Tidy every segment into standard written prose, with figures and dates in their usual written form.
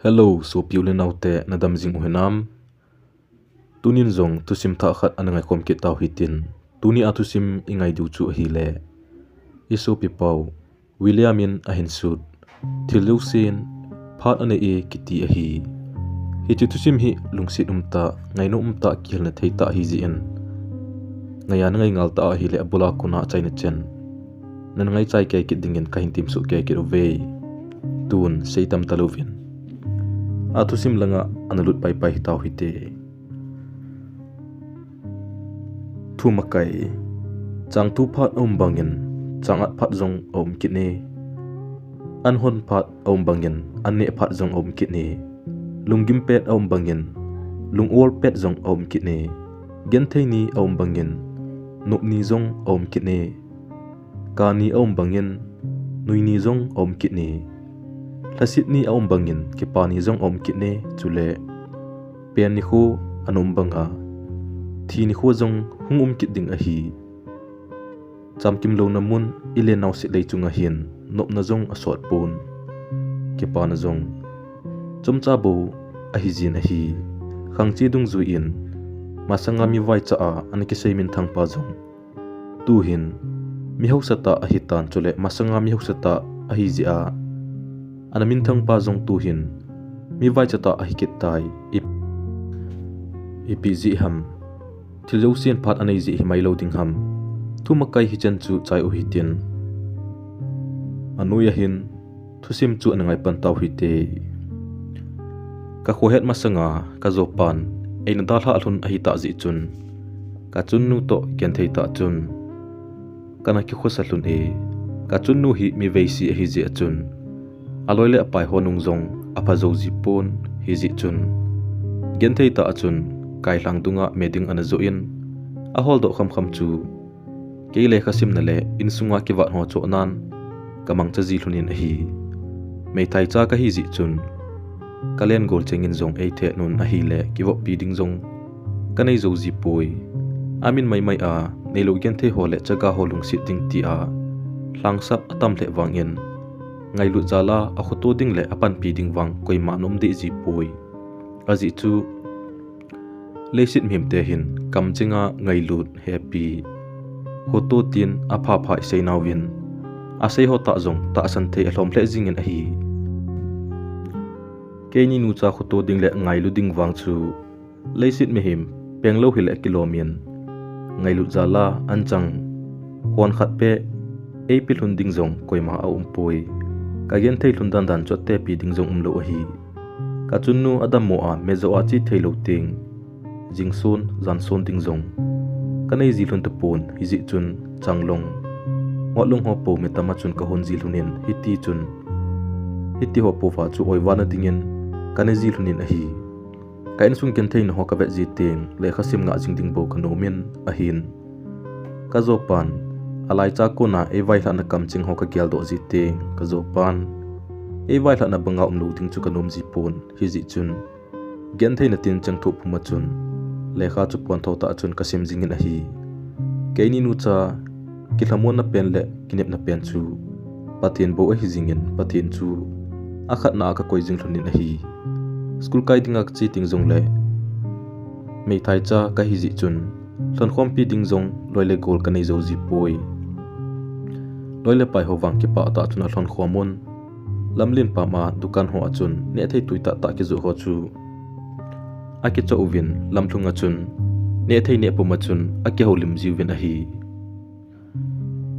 Hello, so piule naute na damjing uhenam. Tunin zong thusim tha khat anangai kom ki taw hitin. Tuni athusim ingai du chu hi le. Iso pipau Williamin ahin sut. Thiljousen phat aneye kiti a hi. Hi chu thusim hi lungsit umta ngai no umta kihil nathei ta hi ji en. Ngaya ngai ngal ta hi le abula kuna chaina chen. Nan ngai chai ke kit dingen kahin tim su ke ki ove. Tun seitam talovin. Thusim langa analut pai pai tau hite thu makai chang tu phat om bangin changat phat zong om kitne an hon phat om bangin anne phat zong om kitne lungim pet om bangin lung ol pet zong om kitne gen theini om bangin nup ni zong om kitne ka ni om bangin nui ni zong om kitne lasit ni om bangin ke pani zong om kitne chule pen ni khu anom banga thi ni khu zong hung kit ding a hi cham kim lo namun ile naw si lei chunga hin nop na zong asot pon ke pana zong chom cha bo a hi jin a hi khang chi dung zu in masanga mi vai cha a an ke sei min thang pa zong tu hin mi ho sata a hi tan chule masanga mi ho sata a hi ji a anamin thang pa zong tu hin mi vai chata a hikit tai ipi ji ham Thiljousen phat anei ji himai lo ding ham thu makai hi chen chu chai u hitin anuya hin thusim chu anangai pan taw hite ka khohet masanga ka zopan eina dal ha alhun a hi ta ji chun ka chun nu to ken thei ta chun kana ki khosa hlun e ka chun nu hi mi veisi a hi ji a chun aloile apai honung zong apa zo ji pon hi ji chun gen thei ta achun kai hlang dunga meding ana zo in a hol do kham kham chu ke le khasim na le in sunga ki wa ho cho nan kamang cha ji hlunin a hi mei thai cha ka hi ji chun kalen gol chengin zong ei the nun a hi le ki wo pi ding zong kanei zo ji poi amin mai mai a nei lo gen the ho le chaga holung si ting ti a hlang sap atam le wangin ngai lu zala a khoto ding le apan pi ding wang koi ma nom de ji poi aji chu leisit mim te hin kam chinga ngai lut happy khoto tin apha pha sei nawin a sei ho ta zong ta san the hlom hle jing en a hi ke ni nu cha khoto ding le ngai lu ding wang chu leisit mi him penglo hi le kilomin ngai lu zala anchang hon khat pe ei pi hlun ding zong koi ma a poi ka gen thei hlun dan dan chotte pi ding zong lo hi ka chunnu adam mo a mezo a chi thei lo ting jingson janson ding zong kanei ji hlun te pon hi ji chun changlong ngotlong ho po me tama chun ka hon ji hlunin hiti chun hiti ho po fa chu oiwana dingen kanei ji hlunin a hi kain sung ken thei no ho ka ve ji ting le khasim nga jing ding bo kanomin a hin ka zo pan alai cha ko na e vai hla na kam ching ho ka gyal do ji ting ka zo pan e vai hla na banga lo ting chu kanom ji pon hi ji chun gen thei na tin chang thu phuma chun lekha chu pon tho ta chun kasim jingin a hi keini nu cha ki hlamon na pen le kinep na pen chu pathin bo a hi jingin pathin chu akhat na ka koi jing hlunin a hi school kai dinga chi ting zong le mei thai cha ka hi ji chun hlon khom pi ding zong loile gol kanei zo ji poi loile pai ho wang ki pa ta chuna hlon khomon lamlin pa ma dukan ho achun ne thei tuita ta ki zu ho chu ake cho uvin lamthunga chun ne thei ne poma chun ake holim jiwin a hi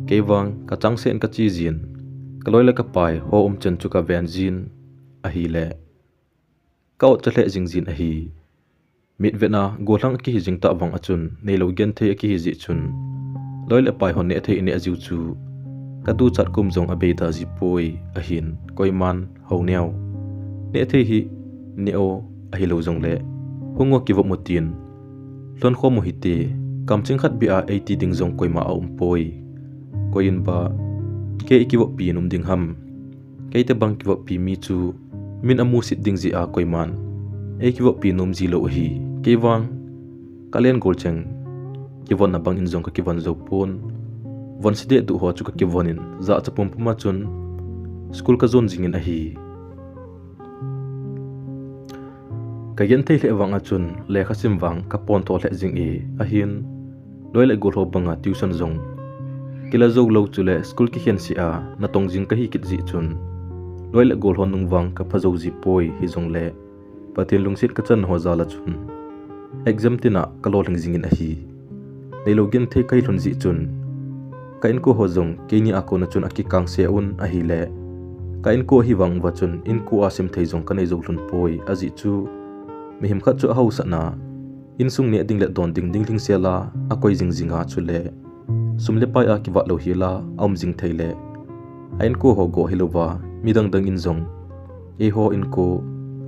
kewang ka changsen ka chi jin kaloila ka pai ho chen chu ka ven jin a hi le ka ot chle jing jin a hi mit vena golang ki hi jing ta wang achun nei lo gen thei ki hi ji chun loila pai ho ne thei ne ajiu chu ka du chat kum jong abe da ji poi a hin koiman ho neo ne thei hi neo a hi lo jong le hungo ki vo mutin lon kho mo hite kam ching khat bi a 80 ding jong koima a poi koin ba ke ki vo pi num ding ham ke te bang ki vo pi mi chu min amu sit ding ji a koiman e ki vo pi num ji lo hi ke wang kalen gol cheng ki von na bang in jong ka ki von zo pon von side du ho chu ka ki vonin za cha pum puma chun school ka zon jingin a hi ka gen thei le wanga chun le khasim wang ka pon to le jing e a hin loi le gol ho banga tuition zong kila zo lo chule school ki hian si a na tong jing ka hi kit ji chun loi le gol ho nung wang ka phazo ji poi hi zong le patin lungsit ka chan ho za la chun exam tina ka lo ling jing in a hi nei lo gen thei kai lun ji chun ka in ko ho zong ke ni a ko na chun aki kang se un a hi le ka in ko hi wang wa chun in ko asim thei zong ka nei zo lun poi a ji chu mihim khat chu ho sa na in sung ne ding le don ding ding ling sela a koi jing jinga chule sumle pai a ki wa lo hi la aum jing thei le ain ko ho go hilowa midang dang in zong e ho in ko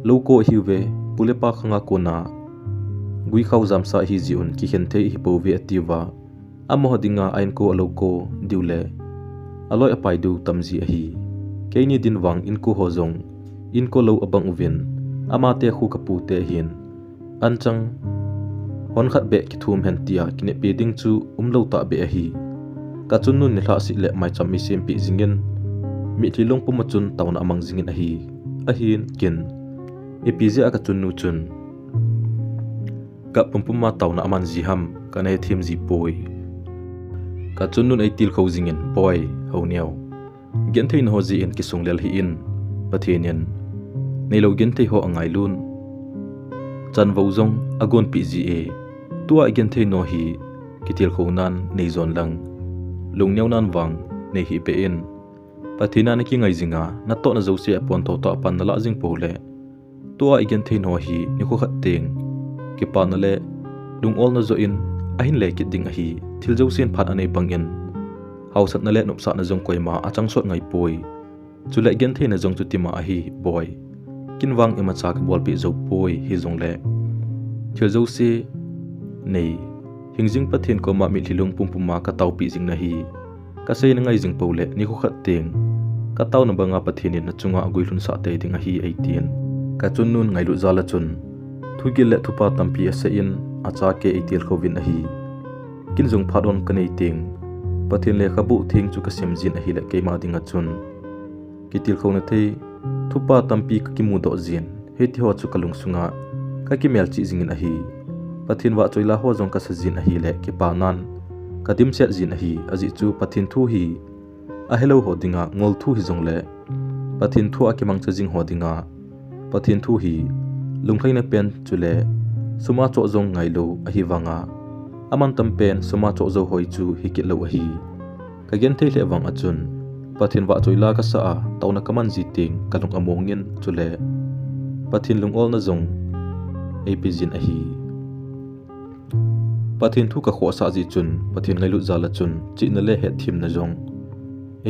lo ko hi ve pule pa khanga ko na gui khau jam sa hi ji un ki hen thei hi po ve atiwa amo hodinga ain ko lo ko diule aloi apai du tamji a hi ke ni din wang in ko ho zong in ko lo abang uvin ama te khu kapu te hin anchang hon khat be ki thum hen tia kine pe ding chu umlo ta be a hi ka chun nun ni thla si le mai cham mi sem pi jingen mi thlilong pum chun tawn amang jingin a hin kin epj a ka chun nu chun ka pum ma tawn aman ji ham ka nei thim ji poi ka chun nun ai til kho jingin poi ho niaw gen thein ho ji in ki sunglel hi in pathenian nei lo gen thei ho angai lun chan vo zong agon pi ji e tua gen thei no hi kitil kho nan nei zon lang lung nyau nan wang nei hi pe in pathina ne ki ngai jinga na to na zo se apon to to pan na la jing pole tua gen thei no hi ni ko khat teng ki pa na le lung ol na zo in a hin le ki ding a hi Thiljousen phat anei bangin hausat na le nup sa na zong koima achang sot ngai poi chule gen thei na zong chu tima a hi boy kinwang ema chak bol pi zo poi hi zong le Thiljousen nei hingjing pathin ko ma mi thilung pumpuma ka tau pi jing na hi ka sei na ngai jing pole ni ko khat teng ka tau na banga pathin na chunga guilun sa te ding a hi 18 ka chun nun ngai lu zala chun thugil le thupa tampi ase in acha ke etil khovin a hi kin zong phadon ka nei teng pathin le khabu thing chu ka sem jin a hi le ke ma dinga chun kitil khona thei thupa tampi ka ki mu do jin heti ho chu kalung sunga ka ki mel chi jingin a hi pathin wa choila ho jong ka sa jin a hi le ki pa nan ka dim set jin a hi aji chu pathin thu hi a hello ho dinga ngol thu hi jong le pathin thu a ki mang cha jing ho dinga pathin thu hi lungthain na pen chule suma cho jong ngai lo a hi wanga aman tam pen suma cho zo hoi chu hi ki lo a hi ka gen thei le wang achun pathin wa choila ka sa a tauna kaman ji ting kalung amongin chule pathin lungol na jong apjin a hi pathin thu ka kho sa ji chun pathin ngai lu zala chun chi na le he thim na jong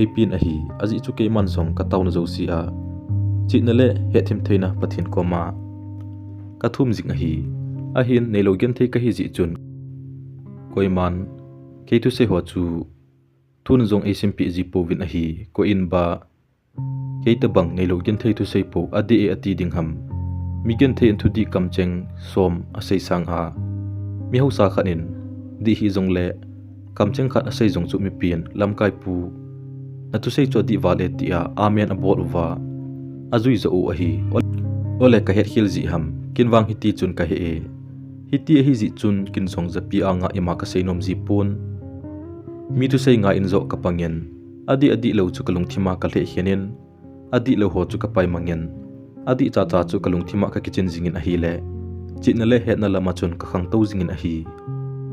apin a hi aji chu ke man jong ka tauna zo si a chi na le he thim theina pathin ko ma ka thum jing a hi a hin nei lo gen thei ka hi ji chun koiman ke tu se ho chu thun zong asim pi ji po win a hi ko in ba ke ta bang nei lo gen thei tu sei po adi e ati ding ham mi gen thei thu di kam cheng som a sei sang a mi ho sa khanin di hi zong le kam cheng khat a sei zong chu mi pian lam kai pu na tu sei cho di wale tia amen abol wa azui zo a hi ole ka het hil ji ham kinwang hi ti chun ka he e hi ti hi ji chun kin song zapi anga ima ka sei nom ji pun mi tu sei nga in zo ka pangen adi lo chu kalung thima ka le hianin adi lo ho chu ka pai mangen adi cha cha chu kalung thima ka kitchen jingin a hi le chi na le he na lama chun ka khang to jingin a hi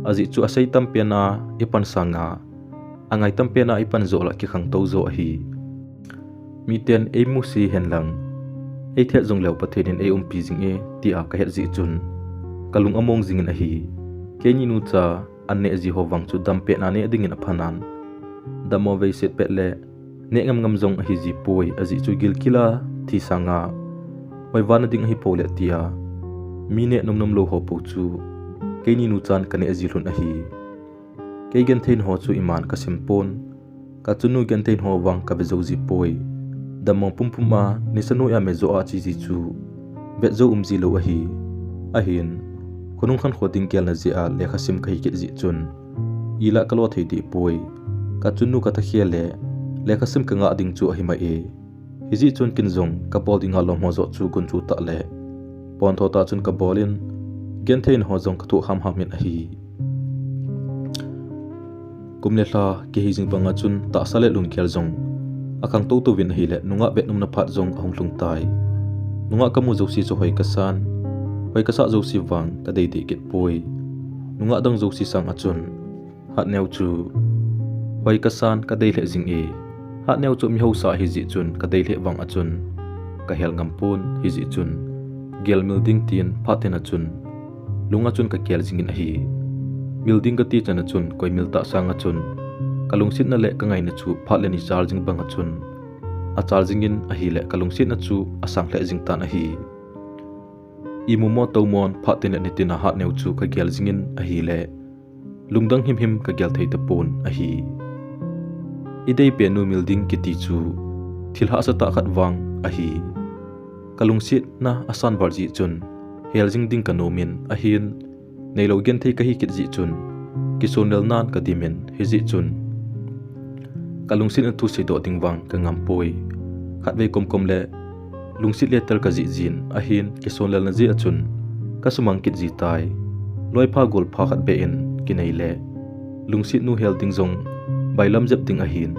aji chu asai tam pe na ipan sanga angai tam pe na ipan zo la ki khang to zo a hi mi ten e mu si hen lang e the jong lew pathenin e pi jing e ti a ka het ji chun kalung among jingin a hi ke ni nu cha anne ji ho wang chu dam pe na ne dingin a phanan damo ve set pe le ne ngam jong a hi ji poi aji chu gil kila thi sanga oi wan ding hi pole tia mi ne nom lo ho po chu ke ni nu chan kane ji lun a hi ke gen thein ho chu iman ka simpon ka chunu gen thein ho wang ka be zo ji poi damo pumpuma ni sanu ya me zo a chi ji chu be zo ji lo a hi a hin konung khan khoding kel na ji a lekha sim kai ki ji chun ila kalo thei di poi ka chunu ka ta khele lekha sim ka nga ding chu a hi ma e hi ji chun kin zong ka pol ding a lom ho zo chu gun chu ta le pon thota chun ka bolin gen thein ho jong ka thu ham min a hi kumle hla ke hi jing banga chun ta sale lun khel jong akang to win hi le nunga bet num na phat jong ahong tlung tai nunga kamu josi cho hoi kasan hoi kasa josi wang ka dei de ket poi nunga dang josi sang achun hat neu chu hoi kasan ka dei le jing e hat neu chu mi ho sa hi ji chun ka dei le wang achun ka hel ngampun hi ji chun gel building tin phaten achun lunga chun ka kel jingin a hi building ka ti chana chun koi milta sang achun kalungsit na le ka ngai na chu phat le ni charging bang achun a charging in a hi le kalungsit na chu asang le jing tan a hi imumo tomon phaten ni tin a hat neu chu ka gel jingin a hi le lungdang him ka gel thei ta pon a hi idei pe nu building ki ti chu thilha sa ta khat wang a hi kalungsit na asan barji chun heljing ding kanomin a hin neilo gen thei ka hi kit ji chun kisonel nan ka dimen hi ji chun kalungsit na thu sei do ding wang ka ngampoi khatve kom le lungsit le tel ka ji jin a hin kisonel na ji achun ka sumang kit ji tai loi pha gol pha khat be en kinai le lungsit nu hel ding jong bailam jep ding a hin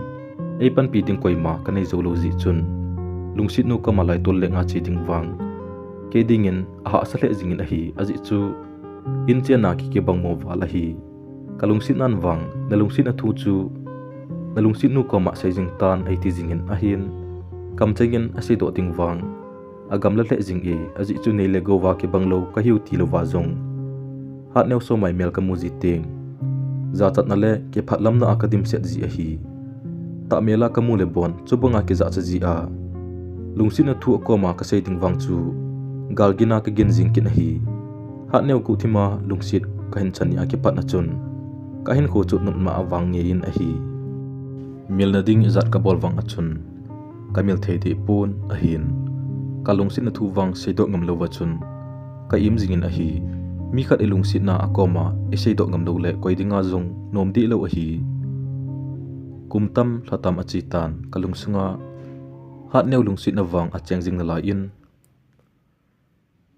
ei pan pi ding koi ma ka nei zo lo ji chun lungsit nu ka malai tol le nga chi ding wang ke dingin a sa le jingin a hi aji chu in che na ki ke bang mo wala hi kalungsit nan wang na lungsit na thu chu na lungsit nu ko ma sai jing tan ai ti jingin a hin kam chengin a sei do ding wang agam la le jing e aji chu nei le go wa ke bang lo ka hiu ti lo wa jong hat neu so mai mel ka mu ji teng za chat na le ke phatlam na akadim set ji a hi ta mela ka mu le bon chu banga ke za cha ji a lungsit na thu ko ma ka sei ding wang chu galgina ka gen jing kin hi hat neu ku thima lungsit ka hin chan ya ke pat na chun ka hin kho chu num ma awang nge in a hi mil na ding izat ka bol wang achun ka mil thei de pun a hin ka lungsit na thu wang sei do ngam lo wa chun ka im jing in a hi mi khat lungsit na akoma e sei do ngam lo le koi dinga jong nom di lo a hi kumtam thlatam achi tan ka lungsunga hat neu lungsit na wang a cheng jing na la in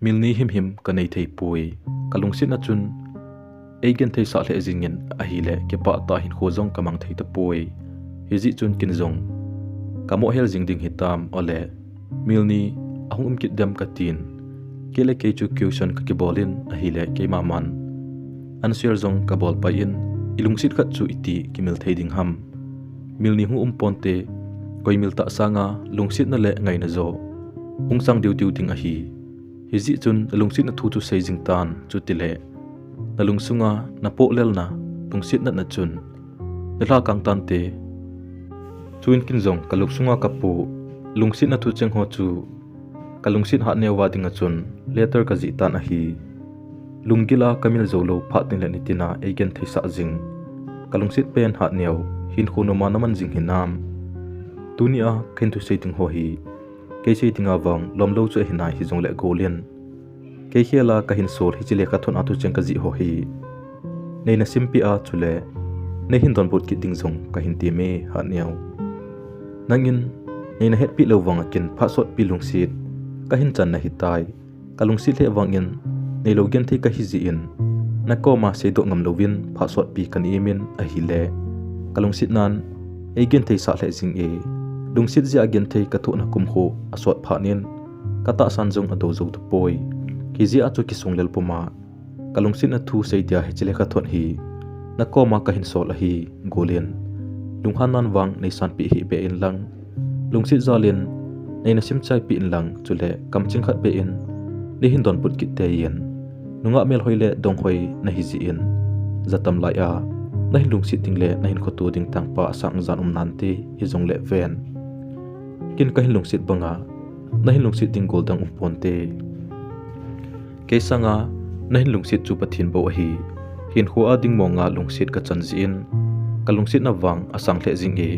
milni him ka nei thei pui kalungsit na chun eigen thei sa le jingin a hi le ke pa ta hin khojong kamang thei ta pui hi ji chun kin jong kamo hel jing ding hitam ole milni ahum kit dam ka tin kele ke chu kyusan ka ki bolin a hi le ke maman an share jong ka bol pa in ilungsit khat chu iti kimil thei ding ham milni hu ponte koi milta sanga lungsit na le ngai na zo hungsang diu ding a hi hizi chun lungsit na thu chu sei jing tan chu tile na lungsunga na po lel na lungsit na chun na la kang tan te chuin kin jong ka lungsunga ka pu lungsit na thu cheng ho chu ka lungsit ha ne wa ding a chun letter ka ji tan a hi lungila kamil zolo pha tin le ni tina egen thei sa jing ka lungsit pen ha neu hin khono ma naman jing hinam tunia khin thu sei ting ho hi ke sei tinga wang lomlo chu hinai hi jong le golien ke hiala ka hin sol hi chile ka thon atu cheng ka ji ho hi nei na simpi a chule nei hin don bot ki ding jong ka hin ti me ha niau nangin nei na het pi lo wang kin pha sot pi lungsit ka hin chan na hi tai ka lungsit le wangin nei lo gen thei ka hi ji in na ko ma sei do ngam lovin pha sot pi kan imin a hi le ka lungsit nan ei gen thei sa le jing e lungsit ji again thei ka thu na kum ho asot phanin kata sanjong ado zo to poi kiji achu ki songlel puma kalungsit na thu sei dia hechile ka thon hi na ko ma ka hin sol a hi golien lunghan nan wang nei san pi hi be in lang lungsit zalin nei na sim chai pi in lang chule kamching khat be in ni hin don put ki te yen nunga mel hoile dong hoi na hi ji in zatam lai a na hin lungsit ting le na hin khotu ding tang pa sang zan nanti hi jong le ven kin ka hin lungsit banga na hin lungsit ting goldang ponte keisanga na hin lungsit chu pathin bo hi hin khua ding monga lungsit ka chanji in ka lungsit na wang asang le jing e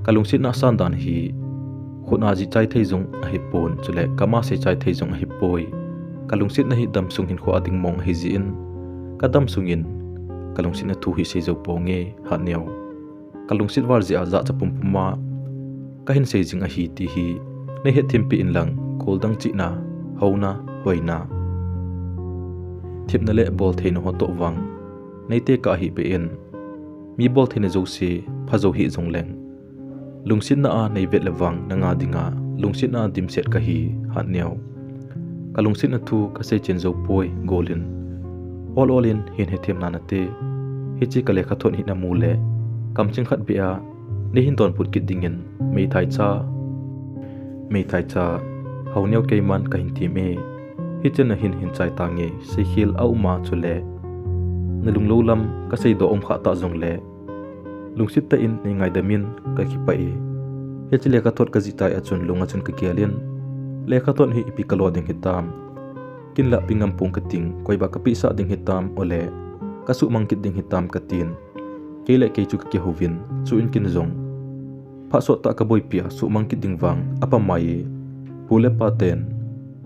ka lungsit na san dan hi khuna ji chai thei jong a hi pon chule kama se chai thei jong a hi poi ka lungsit na hi dam sung hin khua ding mong hi ji in ka dam sung in ka lungsit na thu hi se jo ponge ha neo ka lungsit war ji a za chapum puma ka hin se jing a hi ti hi nei he thimpi in lang koldang chi na hona hoina thip na le bol thein ho to wang nei te ka hi pe in mi bol thein zo si phazo hi zong leng lungsin na a nei vet lewang na nga dinga lungsin na dim set ka hi hat neo ka lungsin na thu ka se chen zo poi golin all in hin he them na na te hi chi ka le kha thon hi na mu le kam ching khat bia ne hin ton put kit dingin mei thai cha hau neo ke man ka hin ti me hi chen na hin chai ta nge se khil au ma chule na lung lo lam ka sei do om kha ta zong le lungsit ta in nei ngai damin ka ki pai he chile ka thot ka jitai achun lunga chun ka kialin le kha ton hi ipi kalo ding hitam kin la pingam pung ka ting koi ba ka pi sa ding hitam ole ka su mangkit ding hitam ka tin ke le ke chu ka ki hovin chu in kin zong pha so ta ka boi pia su mangkit ding wang apa mai pule pa ten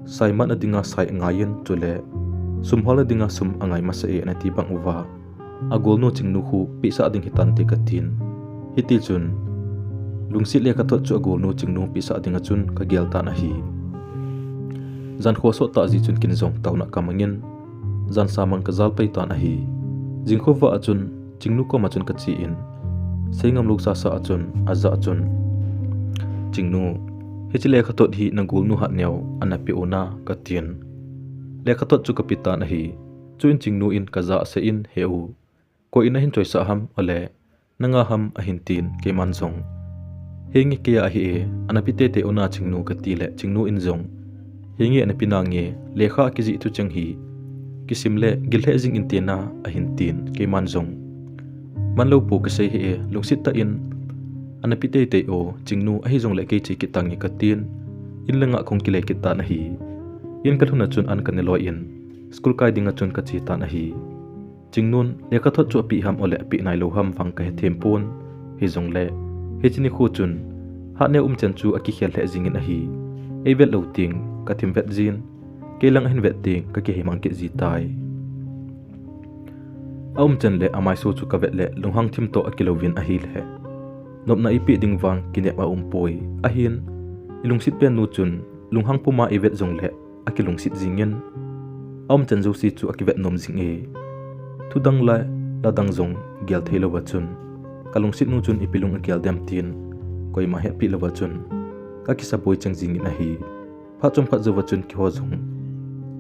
saiman adinga sai ngayen chule sum hola dinga sum angai ma se na ti bang uwa agol no chingnu khu pi sa ding hitan te ka tin hiti chun lungsi le ka thot chu agol no chingnu pi sa dinga chun ka gel ta na hi zan kho so ta ji chun kin zong tauna kamangin zan samang ka zal pai ta na hi jingkho wa achun chingnu ko ma chun ka chi in sengam luk sa achun aza achun chingnu hichile ka thot hi nangul nu ha neo anapi ona ka tin le ka thot chu ka pita na hi chuin chingnu in ka za se in heu ko ina hin choi sa ham ole nanga ham a hin tin ke man zong hengi ke a hi e anapi te te ona chingnu ka ti le chingnu in zong hengi anapi na nge lekha ki ji tu chang hi kisim le gilhe jing in te na a hin tin ke man zong man lo pu ka sei hi e lungsit ta in anapi te te o chingnu a hi zong le ke chi ki tangi ka tin in langa khong ki le ki ta na hi in ka thuna chun an ka ne lo in school kai dinga chun ka chi ta na hi chingnun le ka thot chu pi ham ole pi nai lo ham wang ka he them pon hi zong le he chini khu chun ha ne chen chu a ki khel he jing in a hi e vet lo ting ka thim vet jin ke lang hin vet ting ka ke himang ke ji tai chen le amai so chu ka vet le lunghang thim to a kilovin a hi le nop na ipi ding wang kine ma poi a hin ilungsit pen nu chun lunghang puma e vet zong le a kilungsit jingen chen zo si chu a ki vet nom jing e thu dang la dang zong gel thelo wa chun kalungsit nu chun ipilung a gel dem tin koi ma he pi lo wa chun ka ki sa boi chang jing in a hi pha chom kha zo wa chun ki ho zong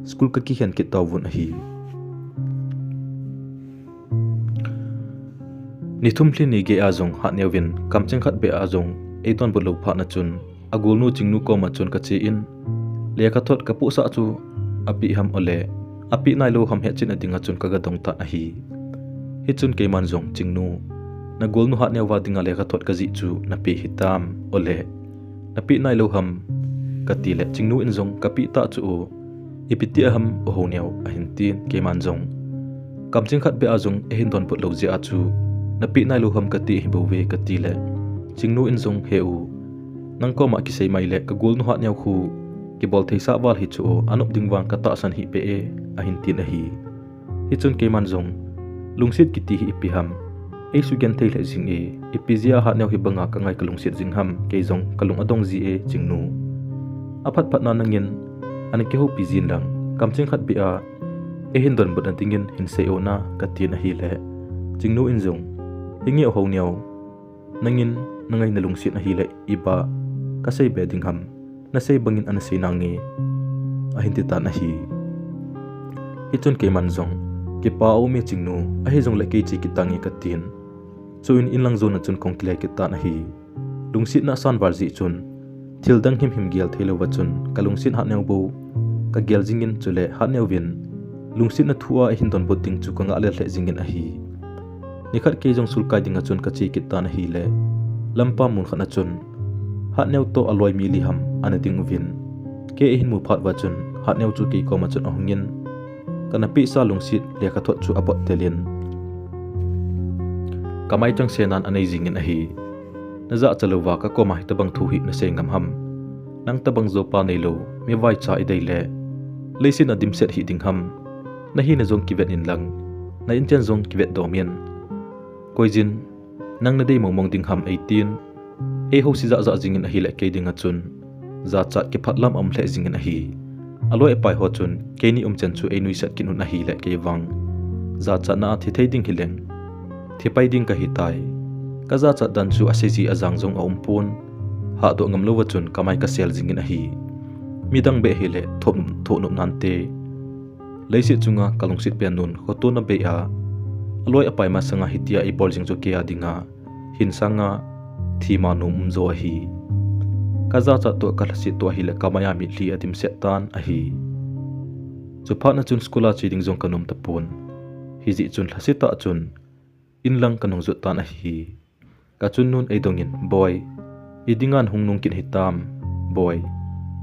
school ka ki hen ki tawun a hi ni thumli ni ge azong ha neuwin kamcheng khat be azong eiton bu lo pha na chun agul nu chingnu ko ma chun ka chi in le ka thot ka pu sa chu api ham ole api nai lo ham he chin adinga chun ka ga dong ta a hi hi chun ke man zong chingnu na gol nu ha neuwa dinga le ka thot ka ji chu na pi hitam ole na pi nai lo ham ka ti le chingnu in zong ka pi ta chu ipiti ham o ho neu a hin tin ke man zong kamcheng khat be azong e hin don put lo ji a chu na pi nai lo ham ka ti hi bo we ka ti le chingnu in zong heu nang ko ma ki sei mai le ka gol nu ha neu khu ki bol thei sa wal hi chu anop dingwang ka ta san hi pe e a hin tin a hi hi chun ke man zong lungsit ki ti hi pi ham e su gen thei le jing e ipizia ha neu hi banga ka ngai ka lungsit jing ham ke zong kalung adong ji e chingnu aphat phat na nangin ani ke ho pizin lang kamcheng khat bi a e hin don bot tingin hin se ona ka tin a hi le chingnu in zong hingi ho neu nangin nangai na lungsit a hi le iba ka sei be ding ham na sei bangin ana sei nangi a hin ti ta na hi hi chun ke man zong ke pa o me chingnu a hi zong le ke chi ki tangi ka tin so in lang zona chun kong kle ki ta na hi lungsit na san war ji chun thil dang him gel thelo wa chun kalungsit ha neu bo ka gel jingin chule ha neu win lungsit na thua a hin don boting chu ka nga le jingin a hi nikhat ke jong sul kai dinga chun ka chi ki ta na hi le lampa mun khana chun ha neu to aloi mi li ham ana ding win ke hin mu phat wa chun ha neu chu ki ko ma chun ahungin kana pi sa lungsit le ka thot chu apot telin kamai chang senan anei jingin a hi na za chalowa ka ko ma hi tabang thu hi na se ngam ham nang tabang zo pa nei lo me vai cha i dei le leisin adim set hi ding ham na hi na zong ki vet in lang na in chen zong ki vet domian koijin nang na dei mong ding ham 18 e ho si za jingin a hi le ke ding a chun za chat ki phatlam am hle jingin a hi aloi pai ho chun keni chen chu enui sat kin na hi le ke wang za cha na thi thei ding hileng thi pai ding ka hi tai ka za cha dan chu asiji azang jong a pon ha do ngam lo wa chun kamai ka sel jing in a hi midang be hi le thop nup nan te leisi chunga kalung sit pian nun khoto na be a aloi apai ma sanga hitia I bol jing chu ke adinga hin sanga thi ma num zo a hi kaza cha to kalasi to hi le kamaya mi li atim setan a hi chu phat na chun skula chi ding jong kanum tapon hi ji chun hlasita chun inlang kanung zu tan a hi ka chun nun ei dongin boy idingan hungnung kin hitam boy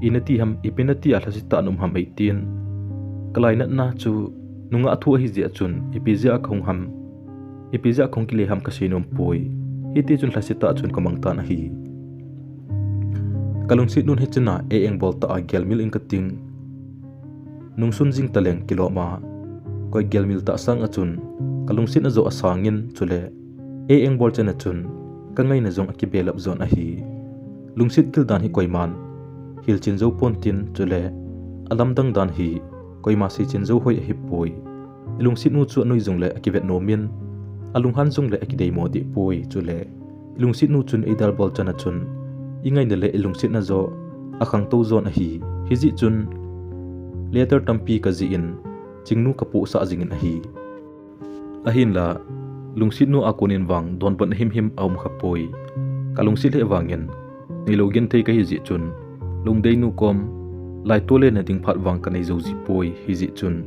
inati ham ipinati a hlasita num ham 18 kalai na chu nunga athu hi ji chun ipizia khong ham ipizia khong kile ham kasinum poi hiti chun hlasita chun kamang tan a hi kalung sit nun hichina e eng bol ta gelmil ing kating nung sun jing taleng kiloma koi gelmil ta sang achun kalung sit na zo asangin chule e eng bol chana chun kangai na jong akibelap zon a hi lungsit til dan hi koiman hil chin zo pontin chule alam dang dan hi koima si chin zo hoi hi poi lungsit nu chu noi jong le akivet nomin alung han jong le akidei modi poi chule lungsit nu chun eidal bol chana chun ingai ne le ilungsit na zo akhang to zon a hi hiji chun letter tampi ka ji in chingnu kapu sa jingin a hi ahin la lungsit nu akonin wang don ban him aum khapoi kalungsit le wangin nilogin thei ka hiji chun lungdei nu kom lai tole na ding phat wang kanai zo ji poi hiji chun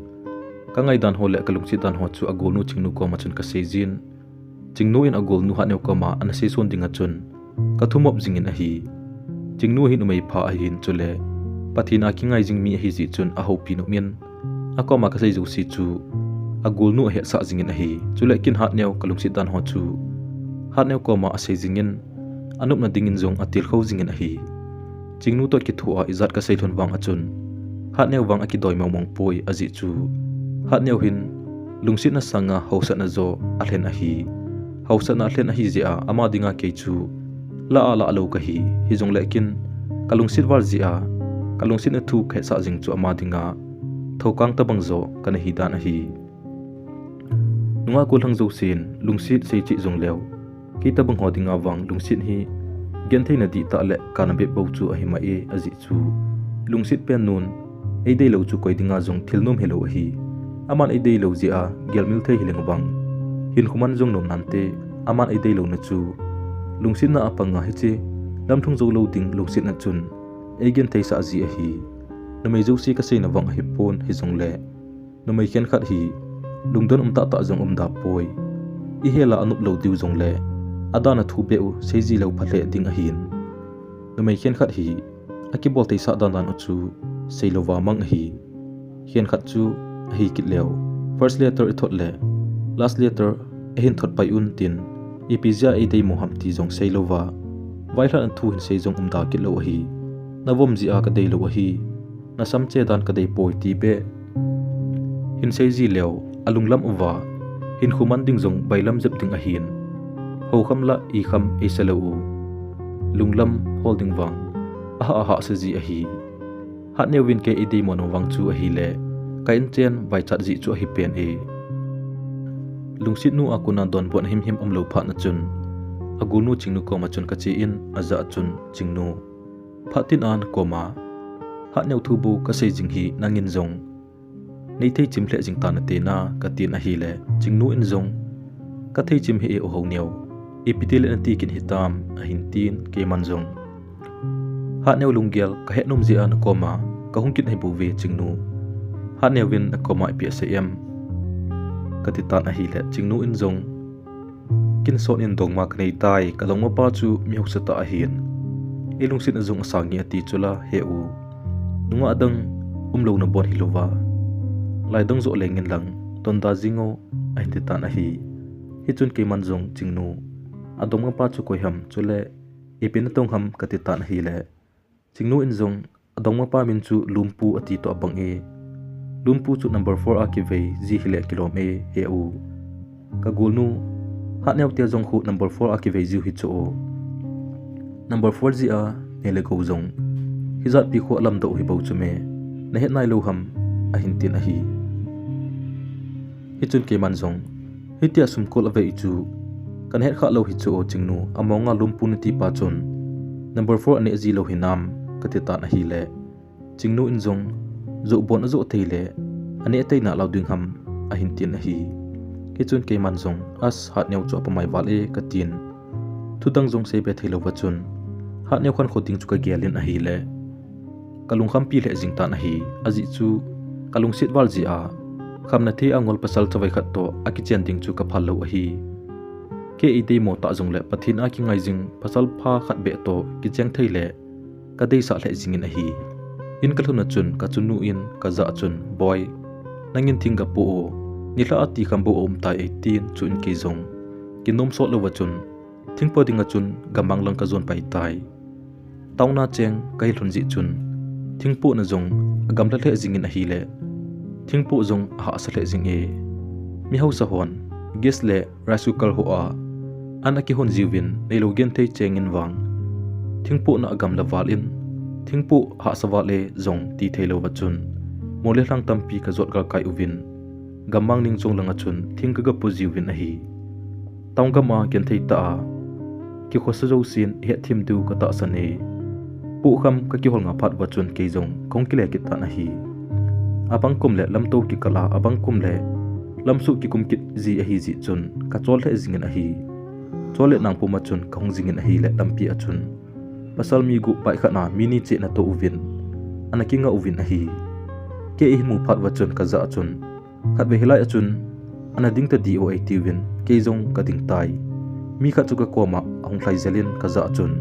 kangai dan hole kalungsit dan ho chu agol nu chingnu kom chun ka sejin chingnu in agol nu ha ne koma an se son dinga chun kathumop jingin a hi chingnu hin umei pha a hin chule pathina kingai jing mi hi ji chun a hopi no min akoma ka sei ju si chu agul nu he sa jingin a hi chule kin hat neu kalungsit dan ho chu hat neu koma a sei jingin anup na dingin jong atil kho jingin a hi chingnu to ki thua izat ka sei thon wang achun hat neu wang aki doi mong poi aji chu hat neu hin lungsit na sanga hausa na zo alhen a hi hausa na alhen a hi zia ama dinga ke chu la alo ka hi jong lekin kalungsit war zia kalungsit na thu khe sa jing chu ama dinga thokang ta bangzo kana hi dan a hi nunga kul hang zo sin lungsit sei chi jong lew ki ta bang hodinga wang lungsit hi gen theina di ta le kana be bo chu a hi ma e aji chu lungsit pen nun ei dei lo chu koi dinga jong thilnum helo hi aman ei dei lo zia gelmil thei hileng bang hin khuman jong nom nante aman ei dei lo na chu lungsit na apanga hichi lamthung zo lo ding lungsit na chun egen thei sa ji a hi namei zo si ka sei na wang hi pon hi jong le namei khen khat hi lungdon ta jong da poi I hela anup lo diu jong le adana thu be u seiji lo phathe ding a hin namei khen khat hi akibol thei sa dan chu seilowa mang hi khen khat chu a hi kit leo first letter I thot le last letter a hin thot pai un tin ipizia e dei moham ti jong seilowa vaila an thu hin sei jong da kit lo hi navom ji a ka dei lo hi na samche dan ka dei poi ti be hin sei ji leo alunglam uwa hin khuman ding jong bailam jep ding a hin ho khamla I kham e selo lunglam holding wang ha se ji a hi hat ne win ke e dei mono wang chu a hi le kain chen vai chat ji chu a hi pen e lungsit nu akuna don bon him amlo pha na chun agunu chingnu ko ma chun ka chi in aza chun chingnu phatin an koma ha neu thu bu ka sei jing hi nangin jong nei thei chim hle jing ta na te na ka tin a hi le chingnu in jong ka thei chim hi e o ho neu ipitil an ti kin hitam a hin tin ke man jong ha neu lunggel ka he nom ji an koma ka hungkin hai bu ve chingnu ha neu win a koma psm katitan a hi le chingnu in jong kin son in dong ma knei tai kalong ma pa chu mi hoksa ta a hin ilung sin azung asangi ati chula he u nunga adang umlo na bon hilowa lai dong zo lengin lang ton da jingo a hin tan a hi hi chun ke man jong chingnu adong ma pa chu koi ham chule ipin tong ham katitan hi le chingnu in jong adong ma pa min chu lumpu ati to abang e lumpu chu number 4 akivei ji hile kilome he u ka gulnu hat neu tia jong khu number 4 akivei ji hi chu number 4 ji a nele go jong hizat pi kho alam do hi bo chume na het nai lo ham a hin tin a hi chun ke man zong hitia sum kol ave chu kan het kha lo hi chu o chingnu amonga lumpu ni ti pa chun number 4 ane ji lo hinam kati ta na hi le chingnu in zong zo bon zo theile ane te na lo ding ham a hin tin a hi chun ke man zong as hat neu chu pa mai wale katin thudang zong se be thailo wa chun hat neu khan khoting chu ka gelin a hi le kalung kham pi le jing ta na hi aji chu kalung sit wal ji a kham na the angol pasal chawai khat to akichen ding chu ka phal lo a hi ke ite mo ta zong le pathin a ki ngai jing pasal pha khat be to ki cheng theile ka dei sa le jingin a hi in kalhuna chun ka chunu in ka za chun boy nangin thinga po o nila ati khambo om tai 18 chun ke zong kinom so lo wa chun thingpo dinga chun gamang lang ka zon pai tai tauna cheng kai lunji chun thingpo na zong agam la le jingin a hi le thingpo zong ha sa le jing e mi hau sa hon ges le rice cooker ho a anaki hon jiwin neilo gen thei cheng in wang thingpo na agam la wal in thingpo ha sa wa le zong ti theilo wa chun mole hlang tampi ka zot ka kai uvin gamang ning chong langa chun thingka ga pu jiwin a hi taungama gen thei ta ki khosa jo sin he thim du ka ta sane pu kham ka ki hol nga phat wa chun ke zong kong ki le ki ta na hi abang kum le lam to ki kala abang kum le lam su ki kum kit ji a hi ji chun ka chol le jingin a hi chole nang pu ma chun kong jingin a hi le lampi a chun pasal mi gu pai khana mini che na to uvin anaki nga uvin a hi ke hi mu phat wa chun ka za chun khat ve hilai a chun ana ding ta di o 80 win ke zong ka ding tai mi kha chu ka koma ong thlai zelin ka za chun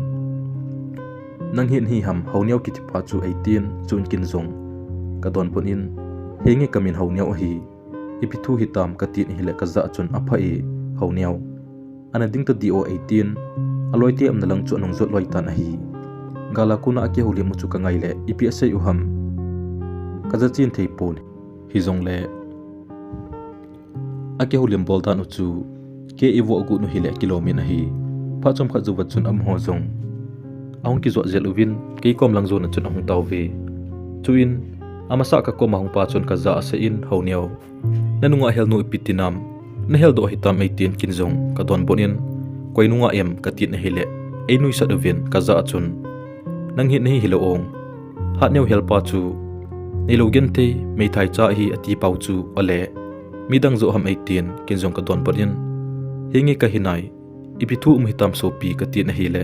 nang hin hi ham honiau ki thipa chu 18 chun kin zong ka don pun in hengi kamin honiau hi ipithu hitam ka tin hi le ka za chun apha e honiau ana ding ta di o 18 aloi te am nalang chu nong zot loi tan hi gala kuna ake holi mu chu ka ngai le ipi asai u ham ka za chin thei pon hi zong le ake holim bol dan u chu ke iwo gu nu hi le kilomin hi pha chom kha zu wa chun am ho zong aung ki zo zel uvin ke kom lang zon chun ang taw ve chuin amasa ka kom hong pa chun ka za se in honiau nanunga hel no ipitinam na hel do hitam 18 kin zong ka don bonin koinunga em ka tin hele einui sa devin ka za chun nang hi nei hilo ong hat neu helpa chu nei logen te mei thai cha hi ati pau chu ale midang zo ham 18 kin zong ka don bonin hingi ka hinai ipithu hitam so pi ka tin hele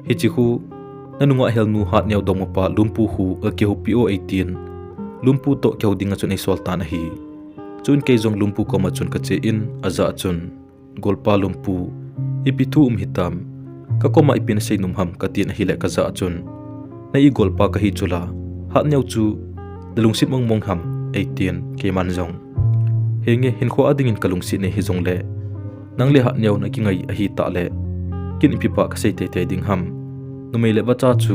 hichihu nanunga helnu hat neu domopa lumpu hu ke hu po 18 lumpu to ke hodinga chun ei soltan hi chun ke zong lumpu ko ma chun ka che in aza chun golpa lumpu ipithu hitam ka koma ipin sei num ham ka tin hi le ka za chun nei golpa ka hi chula hat neu chu dalungsit mong mong ham 18 ke man zong henge hin kho ading in kalungsit ne hi zong le nang le hat neu na ki ngai a hi ta le kin ipipa ka sei te ding ham numei le bacha chu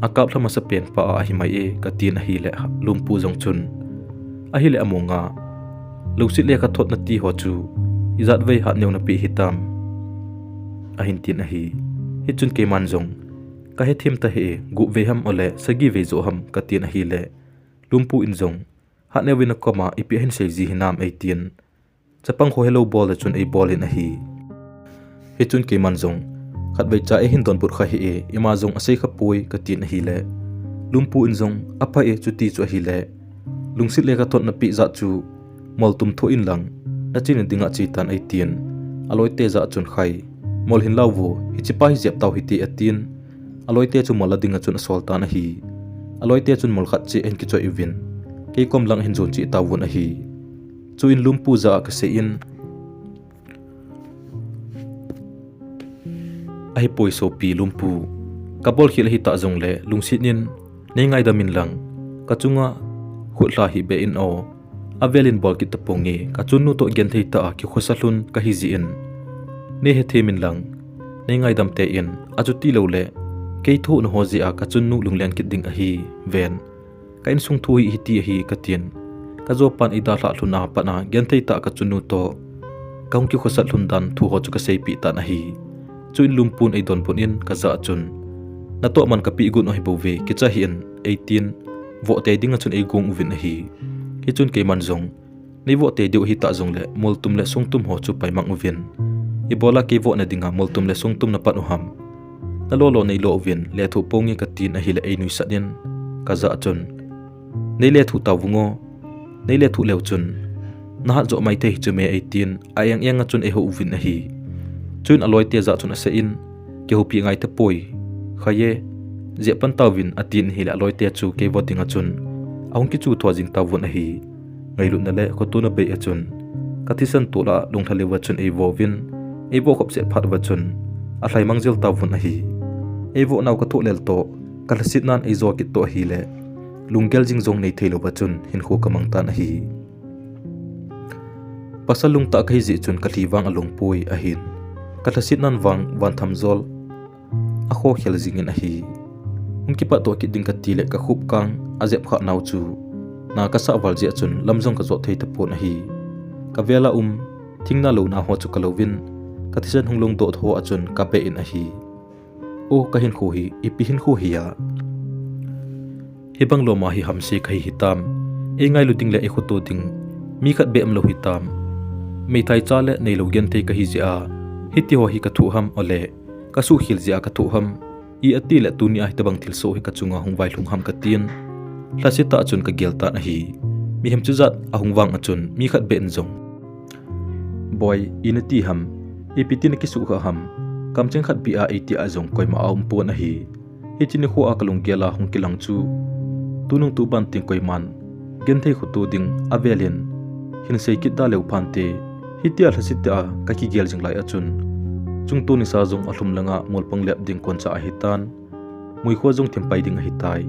akap lama sa pen pa a hi mai e ka tin a hi le lumpu zong chun a hi le amonga lungsit le ka thot na ti ho chu izat vei hat neu na pi hitam a hin tin a hi chun ke man zong ka he thim ta he gu ve ham ole sagi ve zo ham ka tin a hi le lumpu in zong hat neu win koma ipi hen sei ji hinam 18 chapang ho hello ball chun ei ball in a hi chun ke man zong khat ve cha e hin don pur kha hi e ima zong asei kha poi ka tin a hi le lumpu in zong apa e chu ti chu hi le lungsit le ka thot na pi za chu mol tum tho in lang na chin dinga chi tan 18 aloi te za chun khai mol hin lawo hi chipa hi zep taw hi ti atin aloi te chu mol dinga chun sol ta na hi aloi te chun mol khat chi en ki choi win ke kom lang hin zon chi tawun a hi chu in lumpu za ka se in ai poi so pi lumpu kabol khil hi ta zong le lungsit nin nei ngai da min lang ka chunga khutla hi be in o avelin bol ki tapongi ka chunnu to gen thei ta ki khosalun ka hi ji in ne he themin lang nei ngai dam te in ajuti lo le ke thu no ho ji a ka chunnu lunglen ki ding a hi ven ka in sung thui hi ti hi ka tin ka zo pan ida hla hluna pana gen thei ta ka chunnu to kaung ki khosalun dan thu ho chu ka sei pi ta na hi chuin lumpun ei don pun in ka za chun na to man ka pi gun oi bo ve ki cha hin 18 vo te ding chun ei gong uvin hi chun ke man zong nei vo te deu hi ta zong le multum le songtum ho chu pai mang uvin i bola ke vo na dinga multum le songtum na pat uham na lo nei lo uvin le thu pongi ka tin a hi le ei nui sadin ka za chun nei le thu taw vungo nei le thu leu chun na ha zo mai te hi chu me 18 ayang yang chun e ho uvin a hi chun aloi te za chun ase in ke ho pi ngai te poi khaye je pan tawin atin hi la aloi te chu ke vo dinga chun ahung ki chu thwa jing tawun a hi ngai lu na le ko tu na be a chun kathisan tu la lung thale wa chun e vo vin e vo khop se phat wa chun a thlai mangjel tawun a hi e vo naw ka thu lel to kalsit nan e zo ki to hi le lungel jing zong nei thelo ba chun hin khu kamang tan a hi pasalung ta kai ji chun kathi wang alung pui a hin kathasit nan wang wan thamzol a kho khel jingin a hi unki pa to ki ding ka ti le ka khup kang azep kha naw chu na ka sa wal je chun lamjong ka zo thei ta pon a hi ka vela thingna lo na ho chu ka lovin kathisan hunglong do tho a chun ka pe in a hi o ka hin khu hi ipi hin khu hi ya hebang lo ma hi hamse khai hitam e ngai luting le e khoto ding mi khat be am lo hitam mei thai cha le nei lo gen thei ka hi zia hiti ho hi ka thu ham ole ka su khil zia ka thu ham I ati le tu ni ai tabang thil so hi ka chunga hungwai lung ham ka tin hlasita chun ka gelta na hi mi hem chuzat a hungwang a chun mi khat ben zong boy inati ham ipitin ki su kha ham kam cheng khat bi a ati a zong koi ma aum pon a hi hitini khu a kalung gela hung kilang chu tunung tu ban ting koi man gen thei khu tu ding avelin hin sei kit da leu phante hitia hlasita ka ki gel jing lai a chun chung tu ni sa zong alum langa molpang lep ding kon cha hitan mui kho zong thempai ding hitai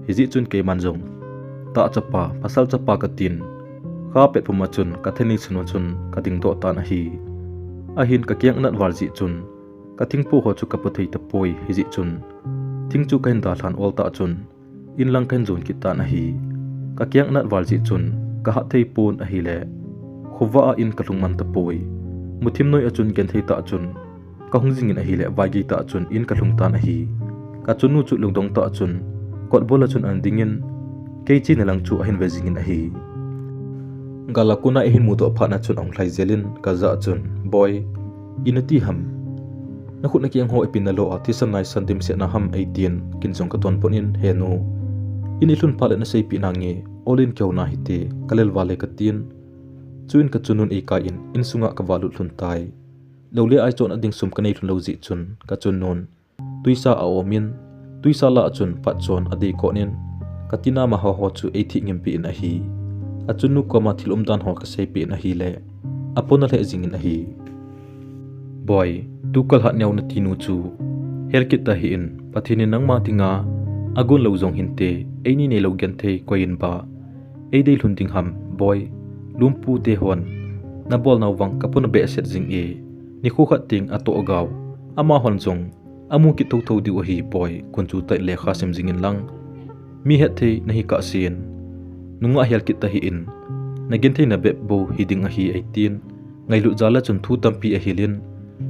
hiji chun ke man zong ta chapa pasal chapa ka tin kha pe puma chun ka theni chun chun ka ding do ta na hi a hin ka kyang nat war ji chun ka thing pu ho chu ka pathei ta poi hiji chun thing chu kain da than ol ta chun in lang kan zon ki ta na hi ka kyang nat war ji chun ka ha thei pon a hi le khowa in ka lung man ta poi muthim noi a chun gen thei ta chun ka hungjing in a hi le wagi ta chun in ka lung ta na hi ka chunu chu lungdong ta chun kot bola chun an dingin ke chi na lang chu a hin wejing in a hi gala kuna e hin mu to phana chun ong thlai zelin ka za chun boy inati ham na khut na kyang ho epin na lo a thisan nai sandim se na ham 18 kin jong ka ton ponin he no ini hlun pale na sei pi na nge olin kyo na hite kalel wale ka tin chuin ka chunun e ka in sunga ka walu hlun tai lole ai chon ading sum kanei hlun lo ji chun ka chun non tuisa a omin tuisa la chun pat chon adi ko nin katina ma ho chu e thi ngim pi in a hi achunu ko ma thilum dan ho ka sei pi in a hi le apona le jing in a hi boy tukal hat nyaw na tinu chu herkit ta hi in pathini nangma tinga agun lo jong hinte eini ne lo gen thei ko in ba e dei hlun ding ham boy lumpu te hon na bol na wang kapuna be set jing e ni khu khat ting ato gaw ama hon jong amu ki tho tho diu hi boy kun chu tai le kha sem jing in lang mi het thei nahi ka sin nunga hel kit ta hi in na gen thei na be bo hiding a hi 18 ngai lu jala chun thu tampi a hilin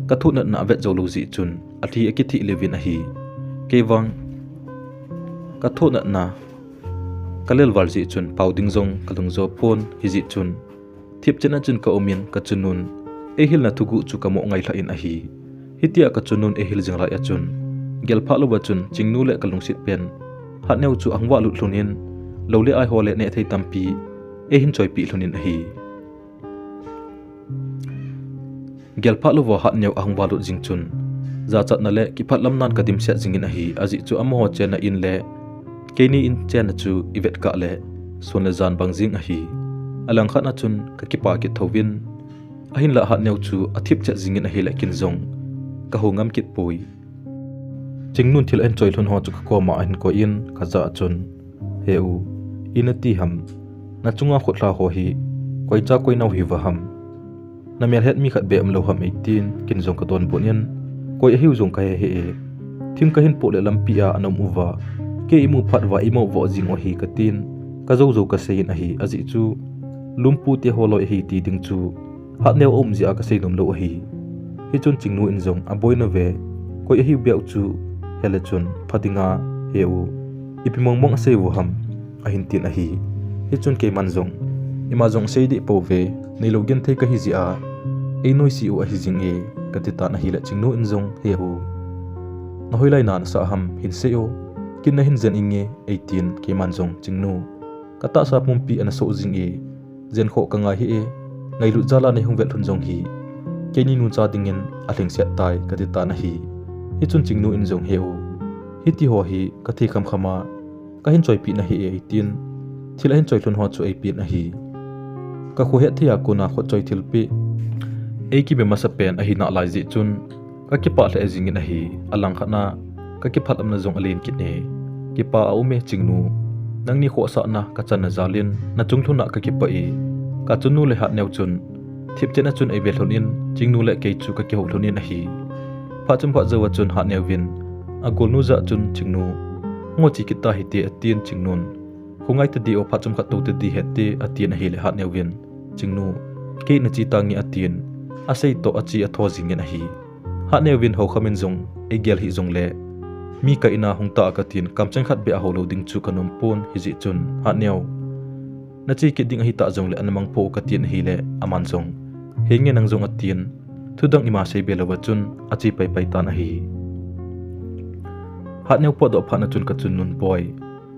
ka thu na vet jolo ji chun athi akithi 11 a hi kewang ka thu na kalel wal ji chun pauding zong kalung zo phone hi ji chun thip chena chun ka omin ka chunun e hil na thugu chu ka mo ngai thla in a hi hitia ka chunun e hil jing ra ya chun gel pha lo ba chun chingnu le kalung sit pen hat neu chu angwa lu thlunin lole ai hole ne thei tampi e hin choi pi thlunin a hi gel pha lo wa hat neu angwa lu jing chun za chat na le ki phat lam nan ka dim se jingin a hi aji chu am ho chen na in le keini in chen na chu ivet ka le son le zan bang jing a hi alang khat na chun ka ki pa ki thowin ahin la hat neu chu athip cha jingin a hi le kin zong ka hongam kit poi chingnun thil en choi hlun ho chu ka ko ma hin ko in ka za chun heu inati ham na chunga khotla ho hi koi cha koi nau hi wa ham na mel het mi khat be am lo ham 18 kin zong ka ton ponin koi hiu zong ka he thim ka hin po le lampi a anom uwa ke imu phat wa imo wo jing o hi ka tin ka zo zo ka sein a hi aji chu lumpu te holoi hi ti ding chu hat neu om ji a ka sei dum lo hi hi chun chingnu in zong a boy na ve koi hi beu chu hele chun phadinga heu ipimong mong sei wo ham ahintin ahi hi chun ke manzong imazong seidi pove neilogen thei ka hizia einoi si u ahi jing e katita na hila chingnu inzong hehu na hoilai nan sa ham hinseo kin na hinzen inge 18 ke manzong chingnu kata sa pumpi ana so jing e zen kho ka nga hi e ngailu jala nei hungvel thunjong hi keni nu cha dingin athing set tai katita na hi hi chun chingnu inzong hehu hiti ho hi kathi kham khama ka hin choi pi na hi 18 thila hin choi thun ho chu 8 na hi ka kho he thia ko na kho choi thil pi eki be masa pen a hi na lai ji chun ka ki pa le jing in a hi alang khana ka ki phat amna jong alen kit ne ki pa a ume chingnu nangni kho sa na ka chan na zalin na chung thuna ka ki pa e ka chunu le hat neu chun thip chena chun ai be thon in chingnu le ke chu ka ki ho thon in a hi pha chum pha zawa chun hat neu win a gol nu za chun chingnu ngo chi kita hi te atien chingnun khungai te di o pha chum kha to te di hete atien a hi le hat neu win chingnu ke na chi tangi atien asei to achi atho jingin a hi ha newin ho khamin zong e gel hi zong le mi ka ina hungta ka tin kamchang khat be a holo ding chu kanom pon hi ji chun ha new na chi ki ding hi ta zong le anamang po ka tin hi le aman zong henge nang zong atien thudang ima sei be lawa chun achi pai pai tan a hi ha new po do pha na chun ka chun nun boy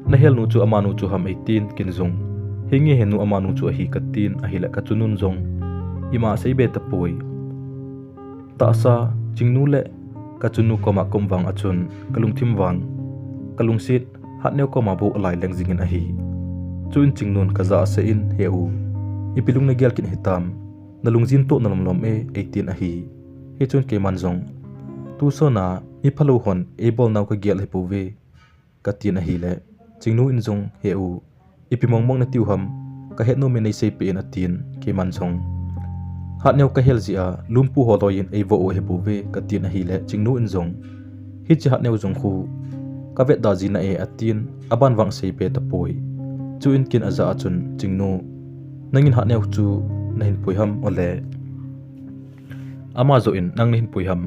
na hel nu chu amanu chu ham 18 kin zong henge henu amanu chu a hi ka tin a hi la ka chunun zong ima sei be ta poi ta sa chingnu le ka chunu koma komwang achun kalung thimwang kalung sit hatneu koma bo alai leng jingin a hi chun chingnun ka za se in heu ipilung na gyal kin hitam nalungjin to nalomlom e 18 a hi he chun ke manjong tu so na mi phalo hon e bol naw ka gyal he puwe ka tin a hi le chingnu in jong heu ipimong mong na tiuham ka het no me nei sei pe na tin ke manjong hat neu ka hel zia lumpu holoin evo o hebu ve ka tin a hi le chingnu in zong hi chi hat neu zong khu ka vet da ji na e atin aban wang sei pe ta poi chu in kin aza achun chingnu nangin hat neu chu na hin pui ham ole ama zo in nang hin pui ham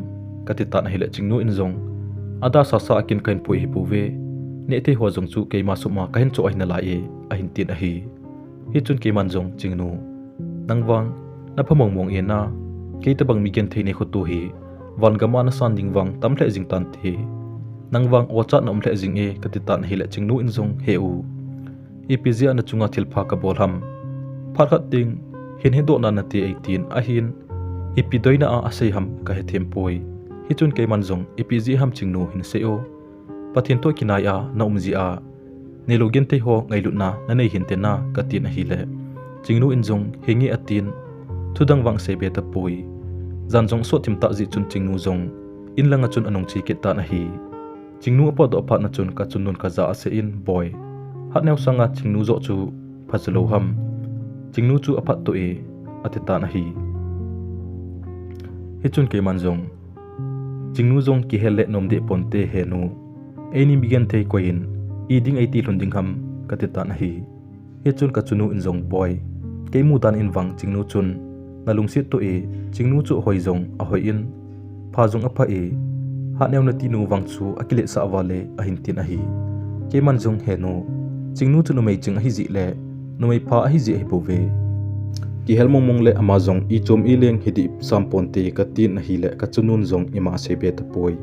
ka ti ta na hi le chingnu in zong ada sa sa kin kain pui hebu ve ne the ho zong chu ke ma su ma ka hin chu ai na la e a hin tin a hi hi chun ke man zong chingnu nangwang na phamong mong ena ke ta bang mi ken theine khotu hi wan gama na san ding wang tam hle jing tan the nangwang ocha nom hle jing e katitan hi le chingnu in zong heu ipizia na chunga thil pha ka bolham pharkhat ting hin he do na na te 18 a hin ipidoina a asei ham ka he them poi hi chun ke man zong ipiji ham chingnu hin seo pathin to kinai a na umji a nelogen te ho ngailu na nei hin te na katin hi le chingnu in zong hengi atin thudang wang sei be ta pui zan jong so thim ta ji chun chingnu zong in langa chun anong chi ke ta na hi chingnu apa do pha na chun ka chun nun ka za ase in boy hat neu sanga chingnu zo chu phachlo ham chingnu chu aphat to e atita na hi hi chun ke man zong chingnu zong ki hele nom de ponte he nu eni bigen thei koin iding 80 lunding ham katita na hi hi chun ka chunu in zong boy ke mu dan in wang chingnu chun nalung sit to e chingnu chu hoi zong a hoi in pha zong a pha e ha neu na ti nu wang chu akile sa wale a hin tin a hi ke man zong he no chingnu chu no mei ching a hi ji le no mei pha a hi ji he bo ve ki helmong mong le amazong i chom i leng hidi sampon te ka tin a hi le ka chunun zong ima se be ta poi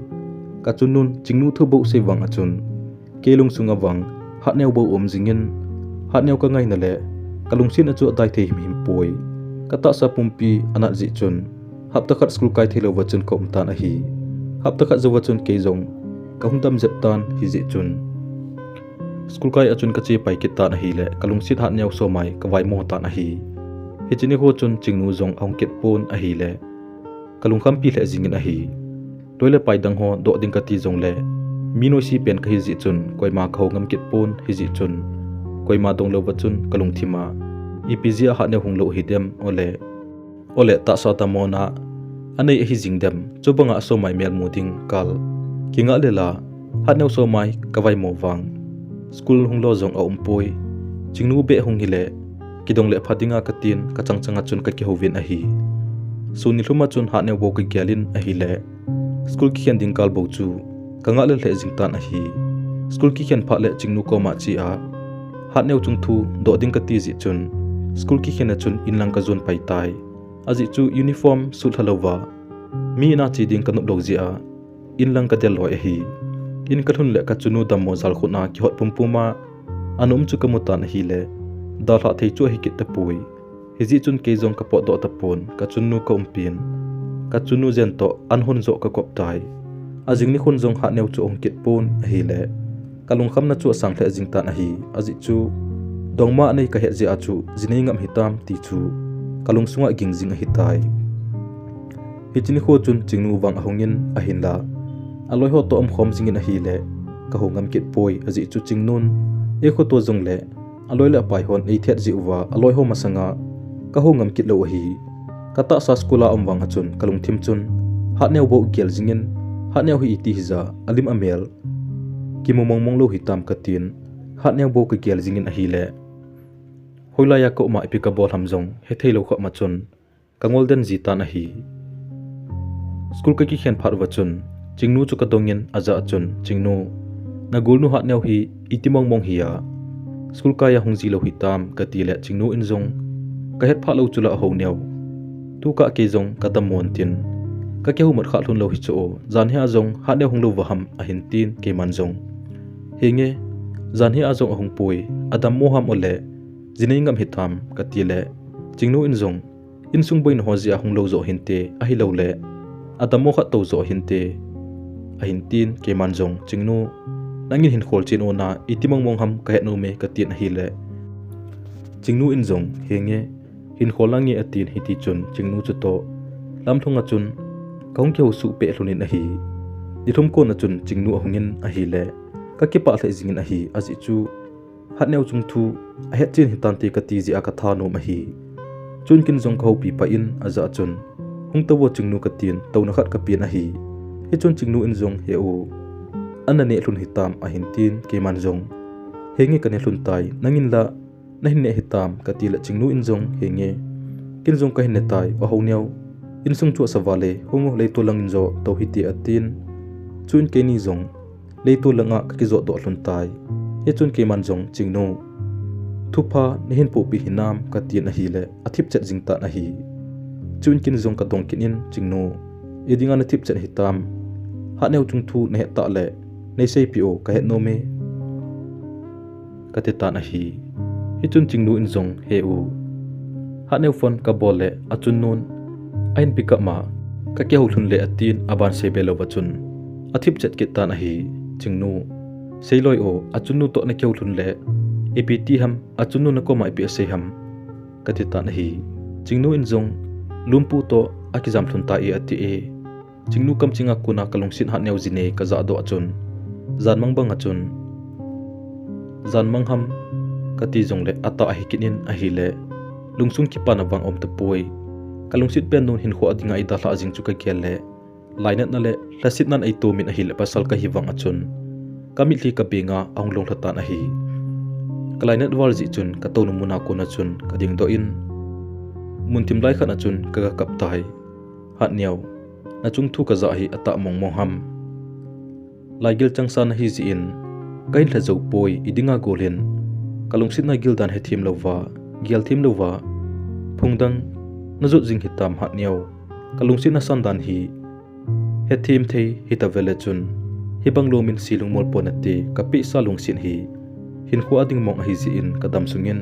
ka chunun chingnu thu bo se wang a chun kelung sunga wang ha neu bo jingin ha neu ka ngai na le kalung sin a chu dai the him poi kata sa pumpi anak ji chun hapta khat school kai thelo wachun ko umtan a hi hapta khat zawachun ke zong ka hundam zeptan hi ji chun school kai achun ka che pai kita na hi le kalung sit hat nyau so mai ka vai mo ta na hi hi chini ho chun chingnu zong ong ket pon a hi le kalung kham pi le jingin a hi toile pai dang ho do ding ka ti zong le minoi si pen ka hi ji chun koi ma khau ngam ket pon hi ji chun koi ma dong lo wachun kalung thima ipizia ha ne hunglo hidem ole ta sa ta mona anei hi jingdem chobanga so mai mel muding kal kinga lela ha ne so mai kawai mo wang school hunglo zong a umpoi chingnu be hung hile kidong le phatinga katin ka changchanga chun ka ki hovin a hi suni hluma chun ha ne bo ka gyalin a hi le school ki khen ding kal bo chu kanga le jingtan a hi school ki khen pha le chingnu ko ma chi a hat neu chung thu do ding ka ti zi chun school ki khena chun inlang ka zon pai tai azi chu uniform suit halowa mi na chi ding ka nup dog zia inlang ka del loi hi in ka thun le ka chunu dam mo zal khuna ki hot pumpuma anum chu ka mutan hi le da la thei chu hi kit ta pui hiji chun ke jong ka po do ta pon ka chunu ka umpin ka chunu zen to anhun zo ka kop tai azing ni khun jong ha neu chu ong kit pon hi le kalung kham na chu sang the jing tan hi azi chu dongma nei ka he je a chu jinei ngam hitam ti chu kalung sunga ging jing hi tai hichini kho chun chingnu wang ahongin ahin la aloi ho to om khom jingin a hi le ka hongam kit poi azi chu chingnun e kho to jong le aloi la pai hon ei thet ji uwa aloi ho masanga ka hongam kit lo hi kata sa skula om wang achun kalung thim chun ha neu bo gel jingin ha neu hi iti hiza alim amel kimomong mong lo hitam katin ha neu bo ka gel jingin a hi le hoila ya ko ma epika bol hamjong he theilo kho ma chun kangol den ji tan a hi school ka ki khen phat wachun chingnu chu ka dongin aza chun chingnu na gulnu ha neu hi itimong mong hiya school ka ya hongji lo hitam ka ti le chingnu in jong ka het pha lo chula ho neu tu ka ke jong ka tam mon tin ka ke hu mat kha thun lo hi cho zan hi a jong ha neu hong lo wa ham a hin tin ke man jong henge zan hi a jong a hong pui adam mo ham ole jinei ngam hitam ka ti le chingnu in jong in sung boin ho zia hong lo zo hin te a hi lo le adam mo kha to zo hin te a hin tin ke man jong chingnu nangin hin khol chin ona itimong mong ham ka het no me ka tin hi le chingnu in jong henge hin kholangi atin hiti chun chingnu chu to lam thunga chun kaung keu su pe hlunin a hi dithum ko na chun chingnu ahungin a hi le ka ki pa thle jingin a hi azi chu hat neu chung thu a het chin hitan ti ka ti ji a ka tha no ma hi chun kin jong khau pi pa in aza chun hung to wo chingnu ka tin to na khat ka pin a hi he chun chingnu in jong he u anane hlun hitam a hin tin ke man jong henge ka ne hlun tai nangin la na hin ne hitam ka ti la chingnu in jong henge kin jong ka hin ne tai wa ho neu in sung chu sawale hongo le to lang jo to hiti atin chun ke ni jong le to langa ka ki zo do hlun tai he chun ke man jong chingnu thupa ne hin pu pi hinam ka ti na hi le athip chat jing ta na hi chun kin jong ka dong kin in chingnu edinga na thip chat hitam ha neu chung thu ne ta le nei sei pi o ka het no me ka te ta na hi hi chun chingnu in jong he u ha neu phone ka bol le achun nun ain pick up ma ka ke hu thun le atin aban se belo wachun athip chat ke ta na hi chingnu seiloi o achunu to na ke hu thun le apt ham achunu na ko mai pi se ham ka te ta na hi chingnu in jong lumpu to akizam thun ta e ati e chingnu kam chinga kuna kalong sin ha neu jine ka za do achun zan mang bang achun zan mang ham ka ti jong le ata a hikinin a hi le lungsung ki pana wang om te poi kalong sit pen nun hin kho adinga ida la jing chu ka kel le lainat na le lasit nan ai to min a hi le pasal ka hi wang achun kamit li ka benga ong long thata na hi kalainat wal ji chun ka to nu muna ko na chun ka ding do in mun tim lai khan achun ka kap tai hat niaw na chung thu ka za hi ata mong mong ham laigil changsan hi ji in kain la zo poi idinga golin kalung sit na gildan he thim lova gial thim lova phungdang na zo jing hitam hat niaw kalung sit na sandan hi he thim thei hita vele chun hi banglo min silung mol ponate kapi salung sin hi hin khu ading mong hi ji in kadam sungin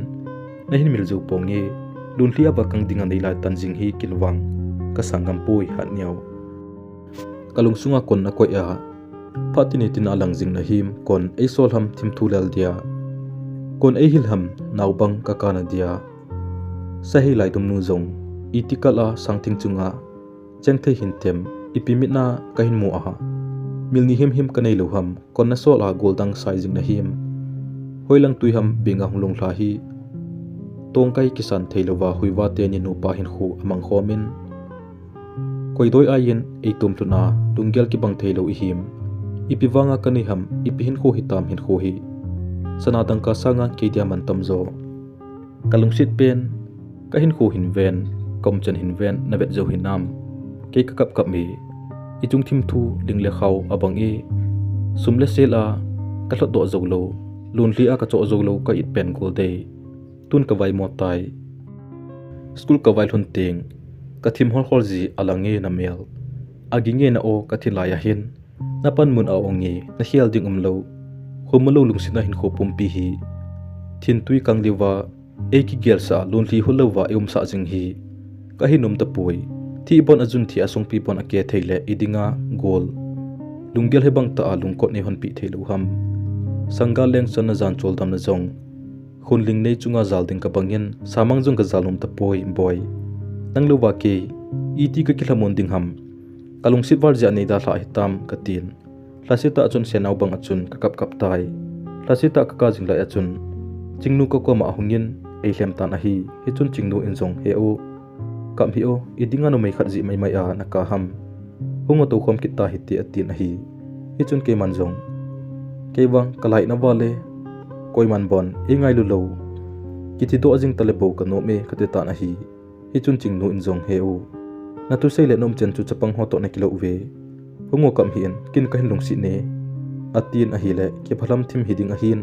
na hin mil zo pongi lun hlia ba kang dinga nei la tanjing hi kilwang ka sangam poi hat niaw kalung sunga kon na ko ya phatini tin alang jing na him kon ei sol ham thim thulal dia kon ei hil ham naubang ka kana dia sahi lai dum nu jong itikala sangthing chunga chengthei hintem ipimit na kahin mu aha milni him him kanei lo ham kon na sol a goldang sizing na him hoilang tui ham binga hunglong hla hi tongkai kisan theilowa huiwa te ni nu pa hin khu amang khomin koidoi ayen eitum tuna tunggel ki bang theilo I him ipiwanga kani ham ipihin kho hitam hin kho hi sanadang ka sanga ke dia man tamzo kalungsit pen kahin kho hin ven komchan hin ven na vet zo hinam ke ka kap mi itung thim thu lingle khaw abang e sumle sela ka thlot do zo lo lunli a ka cho zo lo ka it pen gol dei tun ka vai mo tai school ka vai hun ting ka thim hol hol ji alange na mel aginge na o ka thilaya hin na pan mun a ongi na hial ding lo humlo lungsina hin kho pumpi hi thin tui kang liwa eki gelsa lunli hulawa sa jing hi ka hinum ta pui thi bon ajun thi asung pi bon ake theile idinga gol lungel hebang ta lungkot ne hon pi theilu ham sangga leng chan na jan chol dam na jong khunling nei chunga zal ding ka bangin samang jong ka zalum ta poi boy nang lo wa ke iti ka kilamon ding ham kalung sit war ja nei da la hitam ka tin lasita achun senau bang achun ka kap kap tai lasita ka ka jing la achun chingnu ko ko ma hungin ei hlem tan a hi chun chingnu in jong he o kam hi o idinga no mai khat ji mai mai a na ka ham hungo to khom kita hiti atin a hi chun ke man jong ke wang kalai na wale koi man bon e ngai lu lo kiti do ajing tale bo ka no me khate ta na hi chun chingnu in jong he o na tu sei le nom chen chu chapang ho to na kilo ve hungo kam hian kin ka hin lung si ne atin a hi le ke phalam thim hiding a hin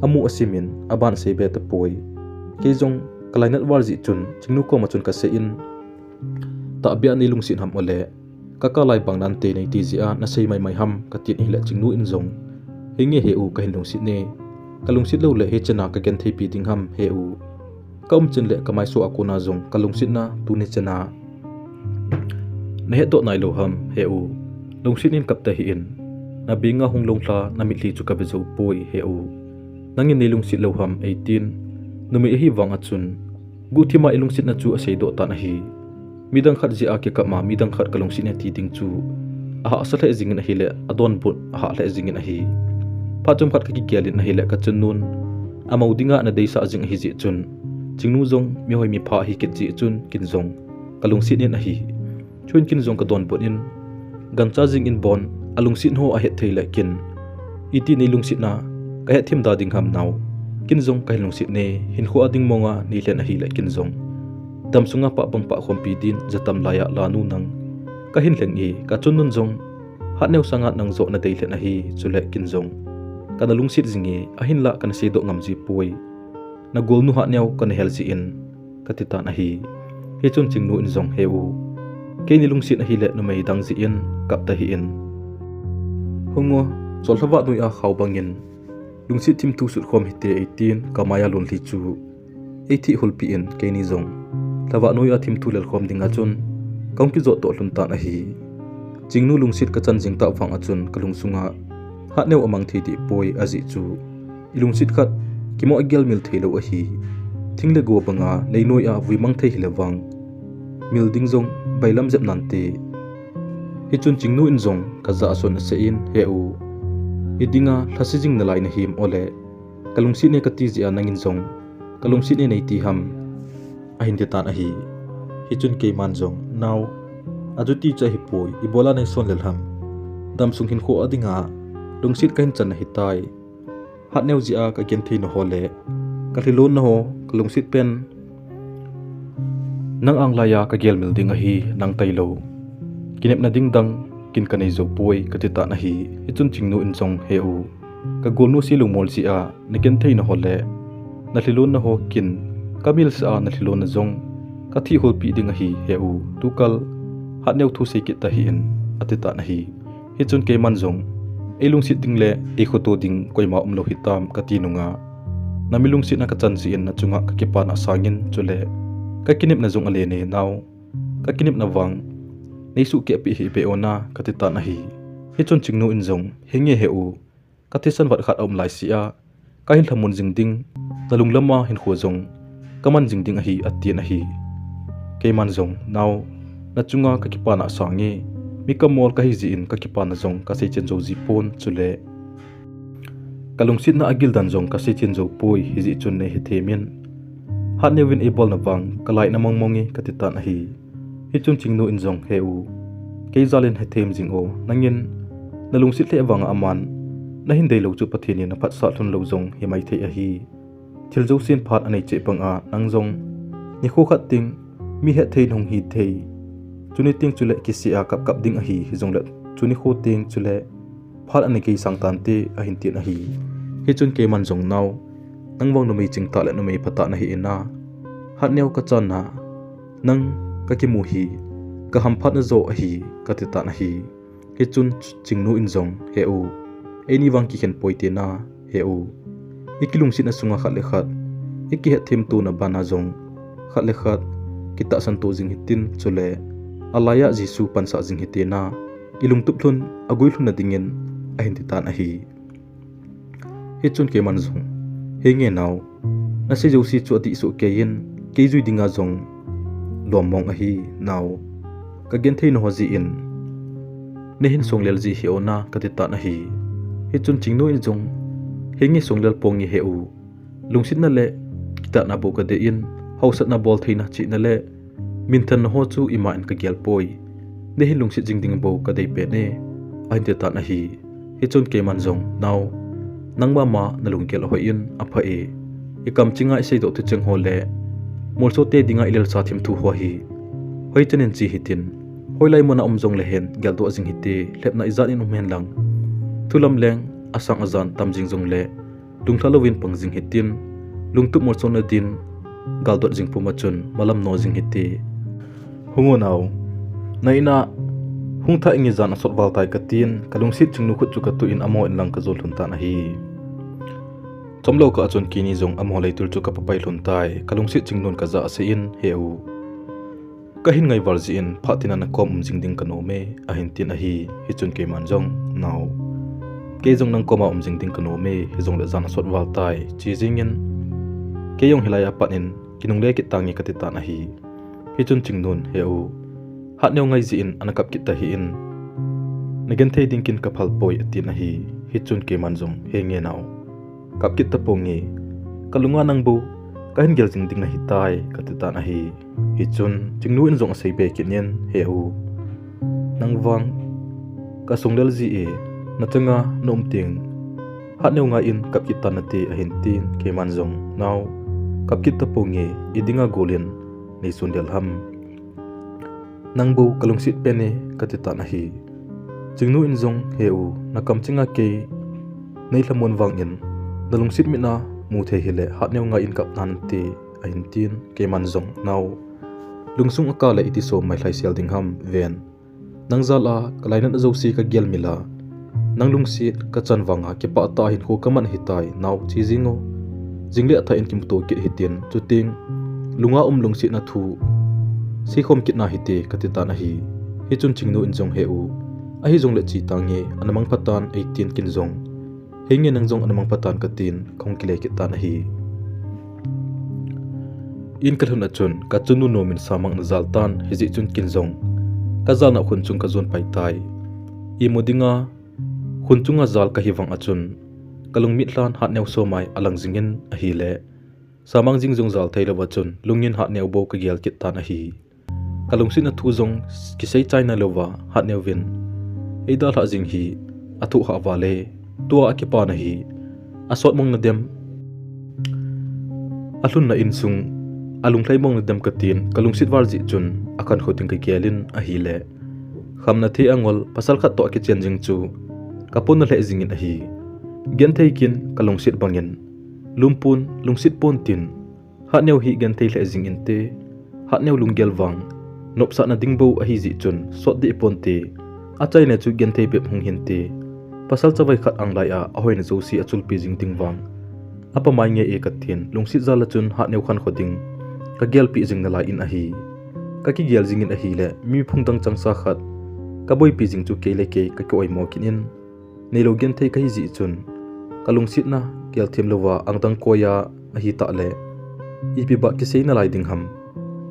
amu asimin aban sei be ta poi ke jong kalainat war ji chun chingnu ko ma chun ka se in ta bia ni lung sin ham ole ka ka lai bang nan te nei ti ji a na sei mai mai ham ka tin hi le chingnu in jong hinge he u ka hin lung si ne kalung sit lo le he chana ka gen thei pi ding ham he u kam chen le kamai so akuna jong kalung sit na tu ne chana ne he to nai lo ham he u lung sit in kap ta hi in na binga hung long thla na mi li chu ka be zo poi he u nangin ni lung sit lo ham 18 numi hi wang achun guthima ilung sit na chu asei do ta na hi midang khat ji a ke ka ma midang khat kalung sit ne ti ding chu a asal he jing na hi le adon but a le jing na hi phachum khat ka ki gyalin na hi le ka chun nun amaudinga na deisa jing hi ji chun chingnu jong mi hoi mi pha hi ke ji chun kin jong kalung sit ne na hi chun kin jong ka don but in gancha jing in bon alung sit ho a he thei le kin iti ni lung sit na ka he thim da ding ham naw kin jong ka lung sit ne hin kho ading monga ni len a hi le kin jong dam sunga pa bang pa khom pi din jatam laya lanu nang ka hin leng e ka chun nun jong hat neu sanga nang zo na dei len a hi chule kin jong kana lung sit jinge a hin la kana se do ngam ji poi na gol nu ha neu kana hel ji in ka ti ta na hi he chun ching nu in jong he u ke ni lung sit a hi le no mai dang ji in kap ta hi in hungo chol thawa dui a khaw bangin lung sit thim tu sut khom hite 18 kamaya lon li chu ethi hulpi in ke ni jong thawa noi a thim tu lel khom dinga chun kaung ki zo to hlun ta na hi chingnu lung sit ka chan jing ta phang a chun kalung sunga ha neu amang thi ti poi aji chu ilung sit khat kimo agel mil theilo a hi thingle go banga leinoi a vui mang thei hilawang mil ding jong bailam jep nan te hi chun chingnu in jong ka za son se in he u idinga thasijing na lai na him ole kalung sit ne ka ti ji anangin jong kalung sit ne nei ti ham a hin te tan a hi chun ke man jong now ajuti cha hi poi ibola nei son lel ham dam sung hin kho adinga lung sit kain chan hi tai hat neu ji a ka gen thei no hole ka thilon na ho kalung sit pen nang ang laya ka gel mil ding a hi nang tailo kinep na ding dang kin kanei zo poi ka ti ta na hi chun chingnu in jong he u ka golnu si lungmol si a na ken thei na hole na thilon na ho kin kamil sa na thilon na jong ka thi hol pi ding a hi he u tukal hat neu thu se ki ta hi in ati ta na hi chun ke man jong elung sit ding le e khoto ding koima umlo hitam ka ti nunga namilung sit na ka chan si in na chunga ka ki pan asangin chule ka kinip na jong ale ne naw ka kinip na wang nei su ke pi hi pe ona ka ti ta na hi chun chingnu in jong henge he u ka ti san wat khat om lai si a ka hin thamun jing ding nalung lama hin kho jong kaman jing ding a hi atin a hi ke man jong naw na chunga ka ki pan asangi mi kamol ka hi ji in ka ki pan jong ka se chen jo ji pon chule kalung sit na agil dan jong ka se chen jo poi hi ji chun ne hi themin hat nevin able na wang kalai na mongmongi ka ti ta na hi chun chingnu in jong he u ke zalin he them jing o nangin nalung sit le wanga aman na hin dei lo chu pathini na phat sa thun lo jong hi mai thei a hi Thiljousen phat anei che pang a nang jong ni kho khat ting mi he thei hong hi thei chuni ting chule ki si a kap kap ding a hi jong le chuni kho ting chule phat anei ke sang tan te a hin tin a hi hi chun ke man jong naw nang wang no mi ching ta le no mi phata na hi ina hat neu ka chan na nang ka ki mu hi ka ham phat na zo a hi ka ti ta na hi chun chingnu in jong he u eni wang ki khen poite na he u ikilung sin na sunga khat le khat iki he them tu na bana jong khat le khat kita san to jing hitin chule alaya jisu pansa jing hitena ilung tuplun agui hlun na dingen a hin ti ta na hi chun ke man jong he nge naw na se josi chu ati su ke yin ke jui dinga jong lomong a hi naw ka gen thei no hoji in ne hin songlel ji hi ona ka ti ta na hi chun chingno in jong he nge songlel pong ni he u lungsit na le kita na bo ka de in hausat na bol theina chi na le min than ho chu ima in ka gel poi ne hin lungsit jing ding bo ka dei pe ne a hin ti ta na hi chun ke man jong naw nangma ma nalung gel ho in apha e ikam chinga sei do tu cheng ho le molso te dinga ilel sa thim thu ho hi hoi chanen chi hitin hoilai mona omjong le hen gel do jing hite lepna izan in men lang thulam leng asang azan tam jing jong le lungthalowin pang jing hitin lungtup molso na din gal dot jing puma chun malam no jing hite hungo naw naina hungtha ingi zan asot wal tai katin kalungsit chingnu khut chu ka tu in amo in lang ka zol hunta na hi chomlo ka achon kini jong amo leitul chu ka papai hlun tai kalungsit chingnun ka za ase in heu ka hin ngai warji in phatina na kom jing ding kano me a hin tin a hi chun ke man jong naw ke jong nang koma jing ding kano me hi jong le zan asot wal tai chi jing in ke yong hilaya panin kinung le ki tangi ka ti ta na hi chun chingnun heu hat neu ngai ji in anakap kita hi in negen thei dingkin ka phal poi atin a hi chun ke man jong he nge naw kap kita pongi kalunga nang bu ka hin gel jing ding na hi tai ka ti ta na hi chun chingnu in jong sei be kinyen he u nang wang ka songlel ji e na changa nom ting hat neu nga in kap kita na te a hin tin ke man jong naw kap kita pongi idinga golen nei sundel ham nangbo kalungsit pene katita na hi chingnu in jong heu na kam chinga ke nei hlamon wangin nalungsit mina mu the hile hat neu nga in kap nan te a hin tin ke man jong naw lungsung akala iti so mai thlai sel ding ham ven nangjala kalaina josi ka gel mila nanglungsit ka chanwanga ke pa ta hin ko kaman hitai naw chi jingo jingle atha in kimto ke hitin chuting lunga lungsit na thu si khom kitna hite katita na hi chun chingnu in jong heu a hi jong le chi tangi anamang patan 18 kin jong henge nang jong anamang patan katin khong kile kita na hi in kalhun achun ka chunu nomin samang na zaltan hiji chun kin jong ka zalna khun chung ka zon pai tai I modinga khun chunga zal ka hiwang achun kalung mitlan hat neu so mai alang jingin a hi le samang jing jong zal thailo bachun lungin hat neu bo ka gel kita na hi kalungsin athu jong kisai china lowa hat neu win eida la jing hi athu ha wale tua akipa na hi asot mong na dem alun na insung alung thlai mong na dem katin kalungsit warji chun akan khoting ka gelin a hi le khamna the angol pasal khat to ki chen jing chu kapon na le jingin a hi gen thei kin kalungsit bangin lumpun lungsit pon tin hat neu hi gen thei le jing in te hat neu lunggel wang nopsa na dingbo a hi ji chun sot di ponte achai ne chu gen thei pep hung hin te pasal chawai khat anglai a ahoin josi achul pi jing tingwang apa mai nge e kathin lungsit zala chun hat neu khan khoding ka gel pi jing na la in a hi ka ki gel jing in a hi le mi phungtang changsa khat ka boi pi jing chu ke le ke ka ko oi mo kin in nei lo gen thei ka hi ji chun ka lungsit na gel them lowa angtang koya a hi ta le ipi ba ki sei na lai ding ham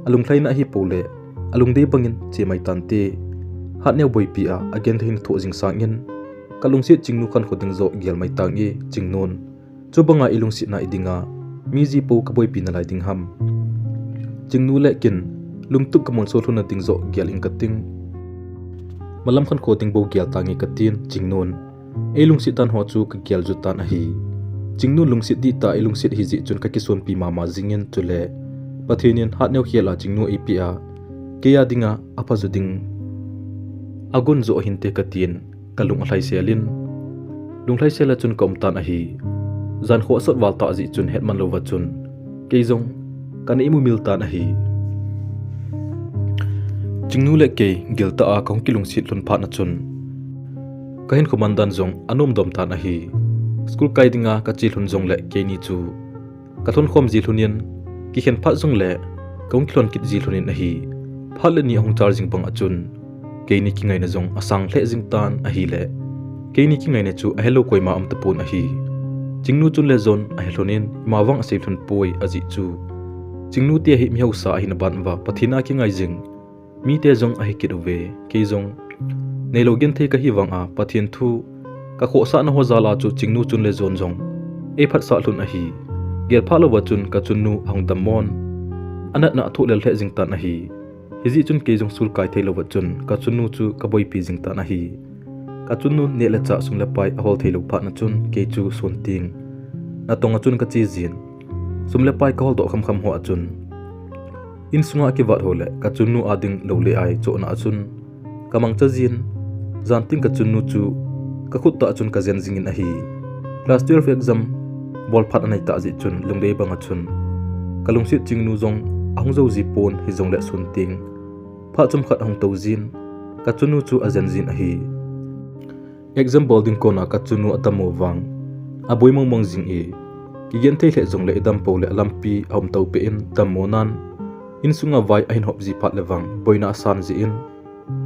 alung thlai na hi pole alung dei bangin che mai tante hat neu boi pi a again thin tho jing sangin kalungsit chingnu khan khoding zo gel mai tangi chingnon chubanga ilungsit na idinga miji po ka boi pi na lai ding ham chingnu le kin lungtuk kamon so thuna ting zo gel in kating malam khan khoding bo gel tangi katin chingnon elungsit tan ho chu ka gel ju tan a hi chingnu lungsit di ta elungsit hi ji chun ka kison pi mama jingin chule pathinin hat neu khela chingnu ipia keya dinga apa juding agun zo hinte katin kalung alai selin lunglai sela chun kom tan a hi zan kho sot wal ta zi chun hetman lo wa chun keizong kan imu milta na hi chingnu le ke gelta a kong kilung sit lun phat na chun kahin komandan zong anom dom ta na hi school kai dinga ka chi lun zong le ke ni chu ka thon khom ji lunin ki khen phat zong le kong klon kit ji lunin a hi phat le ni hong charging pang achun ke ni ki ngai na zong asang hle jing tan a hi le ke ni ki ngai na chu a hello koima am ta pun a hi chingnu chun le zon a helonin mawang ase thun poi aji chu chingnu te hi miho sa hin ban wa pathina ki ngai jing mi te zong a hi kit we ke zong nei logen the ka hi wang a pathin thu ka kho sa na ho zala chu chingnu chun le zon zong e phat sa hlun a hi gel pha lo wa chun ka chun nu hong damon anat na thu lel the jing tan a hi hiji chun ke zong sul kai thelo wa chun ka chun nu chu ka boi pi jing tan a hi ka chun nu ne le cha sum le pai a hol thelo pha na chun ke chu son ting na tonga chun ka chi zin sum le pai ka hol do kham kham ho a chun in sunga ki wat hole ka chun nu ading lo le ai cho na chun kamang cha zin zan ting ka chun nu chu ka khut ta chun ka zen jingin a hi class 12 exam bol phat anai ta ji chun lungdei banga chun kalung sit ching nu zong ahong zo ji pon hi zong le sun ting pha chum khat hong to zin ka chun nu chu a zen zin a hi exam bolding kona ka chun nu atamo wang aboi mong mong jing e ki gen the le zong le idam po le lampi hom to pe in tamonan in sunga vai ahin hop ji phat lewang boina san ji in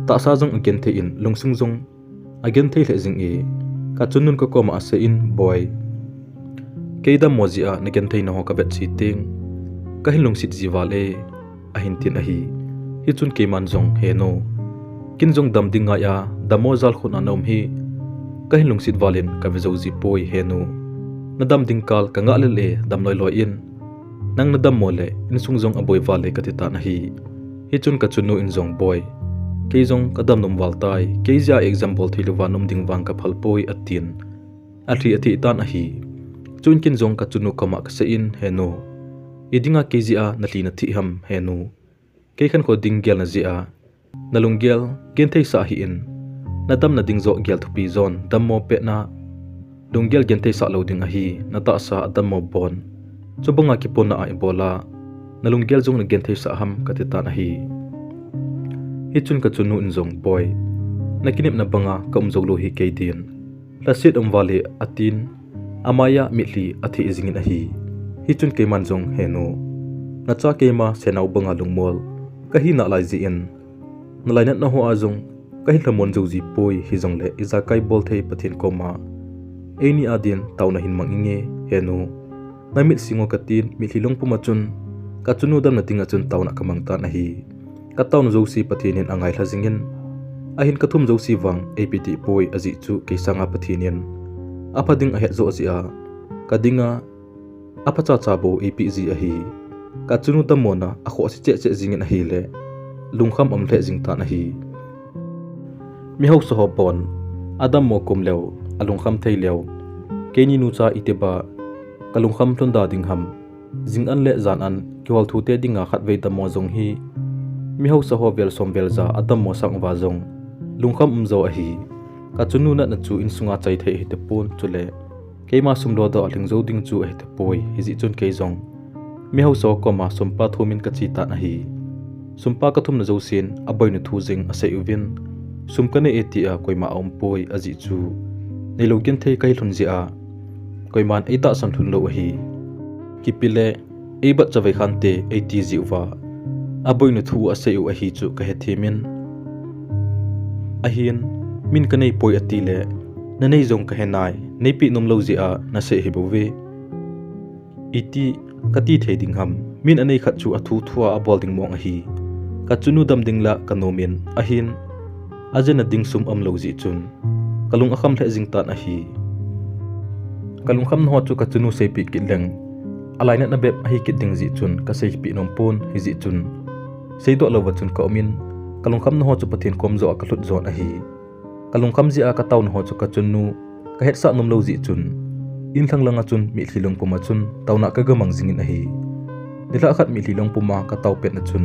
ta sa jong again the in lungsung jong again the le jing e ka chunun ko koma ase in boy keida mojia na gen the na ho ka bet chi ting ka hin lungsit ji wale ahin tin a hi hi chun ke man jong he no kin jong dam dinga ya damo zal khun anom hi ka hin lungsit walin ka vezo ji poi he no na dam dingkal ka nga le le dam loi loi in nang na dam mole in sung jong aboi wale ka ti ta na hi hi chun ka chunu in jong boy ke jong ka dam num wal tai ke ja example thilu wa num ding wang ka phal poi atin athi athi tan a hi chun kin jong ka chunu kama ka se in he no idinga ke ji a na li na thi ham he no ke khan ko ding gel na ji a nalung gel gen thei sa hi in na dam na ding zo gel thu pi zon dam mo pe na dunggel gen thei sa lo ding a hi na ta sa dam mo bon chubanga ki pon na ai bola nalung gel jong na gen thei sa ham ka ti ta na hi hi chun ka chunu in zong boy na kinip na banga ka zo lo hi ke din la sit wale atin amaya mitli athi izingin a hi hi chun ke man jong he no na cha ke ma senau banga lungmol ka hi na lai ji in na lai na ho a jong ka hi lamon zo ji poi hi jong le iza kai bol thei pathin koma eni adin tauna hin manginge he no na mit singo katin mi hilong puma chun ka chunu dam na tinga chun tauna kamang ta na hi ka tauna zo si pathin in angai thlajingin ahin kathum zo si wang apt poi aji chu ke sanga pathinin aphading a het zo asia kadinga aphacha chabo apg a hi ka chunu tamona a kho si che che jingin a hi le lungkham am the jing ta na hi mi ho so hopon adam mo kum lew alungkham thei lew keni nu cha iteba kalungkham thon da ding ham jing an le zan an kiwal thu te dinga khat ve da mo jong hi mi ho so ho vel som vel za adam mo sang wa jong lungkham zo a hi ka chunu na chu in sunga chai thei hi te pon chule keima sumlo da aling zo ding chu a hi te poi hi ji chun ke jong mi ho so koma sumpa thumin ka chi ta na hi sumpa ka thum na zo sin aboi nu thu jing a sei uvin sumkane eti a koima om poi aji chu neilogen thei kai hlun ji a koiman eita san thun lo hi kipile eba chawai khante eti ji wa aboi nu thu a sei u a hi chu ka he themin ahin min kanei poi atile nanei jong ka henai nei pi nom lo ji a na se hi bowe iti kati theding ham min anei khat chu athu thua a bolding mong a hi ka chunu dam dingla kanomin ahin ajena ding sum am lo ji chun kalung akham the jing tan a hi kalung kham no chu ka chunu se pi kileng alaina na beb a hi kit ding ji chun ka sei pi nom pon hi ji chun sei do lo wa chun ka omin kalung kham no chu pathin kom zo ka hlut zon a hi kalung kham ji a ka taun ho chu ka chunu ka het sa nom lo ji chun in thanglanga chun mi thlilong puma chun tauna ka gamang jingin a hi nila khat mi thlilong puma ka tau pet na chun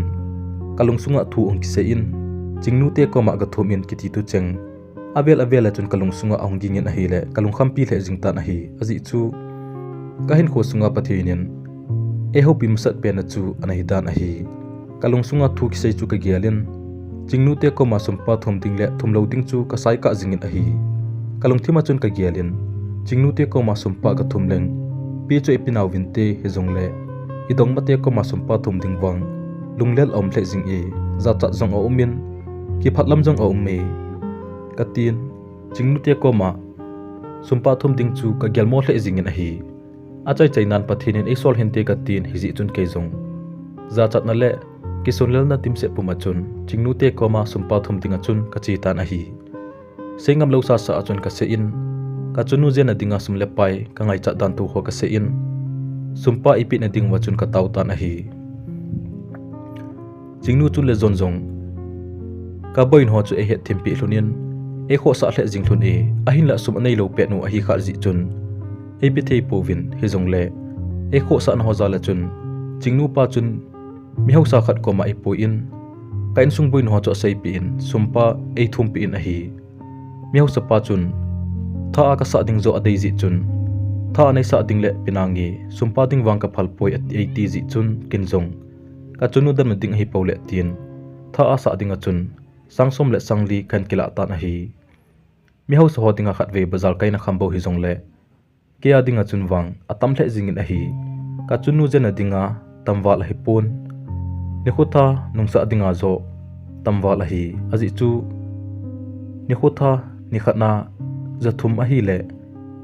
kalung sunga thu ong ki se in chingnu te koma ga thomin kiti tu cheng avel chun kalung sunga ong gingin a hi le kalung kham pi le jing ta na hi aji chu kahin kho sunga pathinin e hopi masat pe na chu anai dan a hi kalung sunga thu ki sei chu ka gialin chingnu te ko ma sumpa thom ding le thum lo ding chu ka sai ka jingin a hi kalung thima chun ka gialin chingnu te ko ma sumpa ka thum leng pi chu ipinaw vinte he jong le idong mate ko ma sumpa thum ding wang lunglel om hle jing e za cha jong o umin ki phatlam jong o umme katin chingnu te ko ma sumpa thum ding chu ka gelmo hle jingin a hi achai chainan pathinin e sol hente katin hiji chun ke jong za chat na le kisonlel na timse pumachun chingnu te ko ma sumpa thum ding achun ka chi tan a hi sengam lo sa sa achun ka se in ka chunu je na dinga sumle pai ka ngai cha dan tu ho ka se in sumpa ipi na ding wachun ka tau tan a hi chingnu chun le zon zong ka boin ho chu e het thimpi hlunin e kho sa hle jing thun e ahin la sum nei lo pe nu a hi khar ji chun e pi thei povin he jong le e kho sa na ho za la chun chingnu pa chun mi ho sa khat ko ma i po in kain sung boin ho cho sei pi in sumpa e thum pi in a hi mi ho sa pa chun tha ka sa ding zo adei ji chun tha nei sa ding le pinangi sumpa ding wang ka phal poi at 80 ji chun kin jong ka chunu dam ding hi pole tin tha a sa ding a chun sangsom le sangli kan kila ta na hi mi ho sa ho dinga khat ve bazar kaina khambo hi jong le ke a dinga chun wang atam hle jingin a hi ka chunu jena dinga tamwal hi pon ni khutha nungsa dinga zo tamwal a hi aji chu ni khutha ni khatna zathum a hi le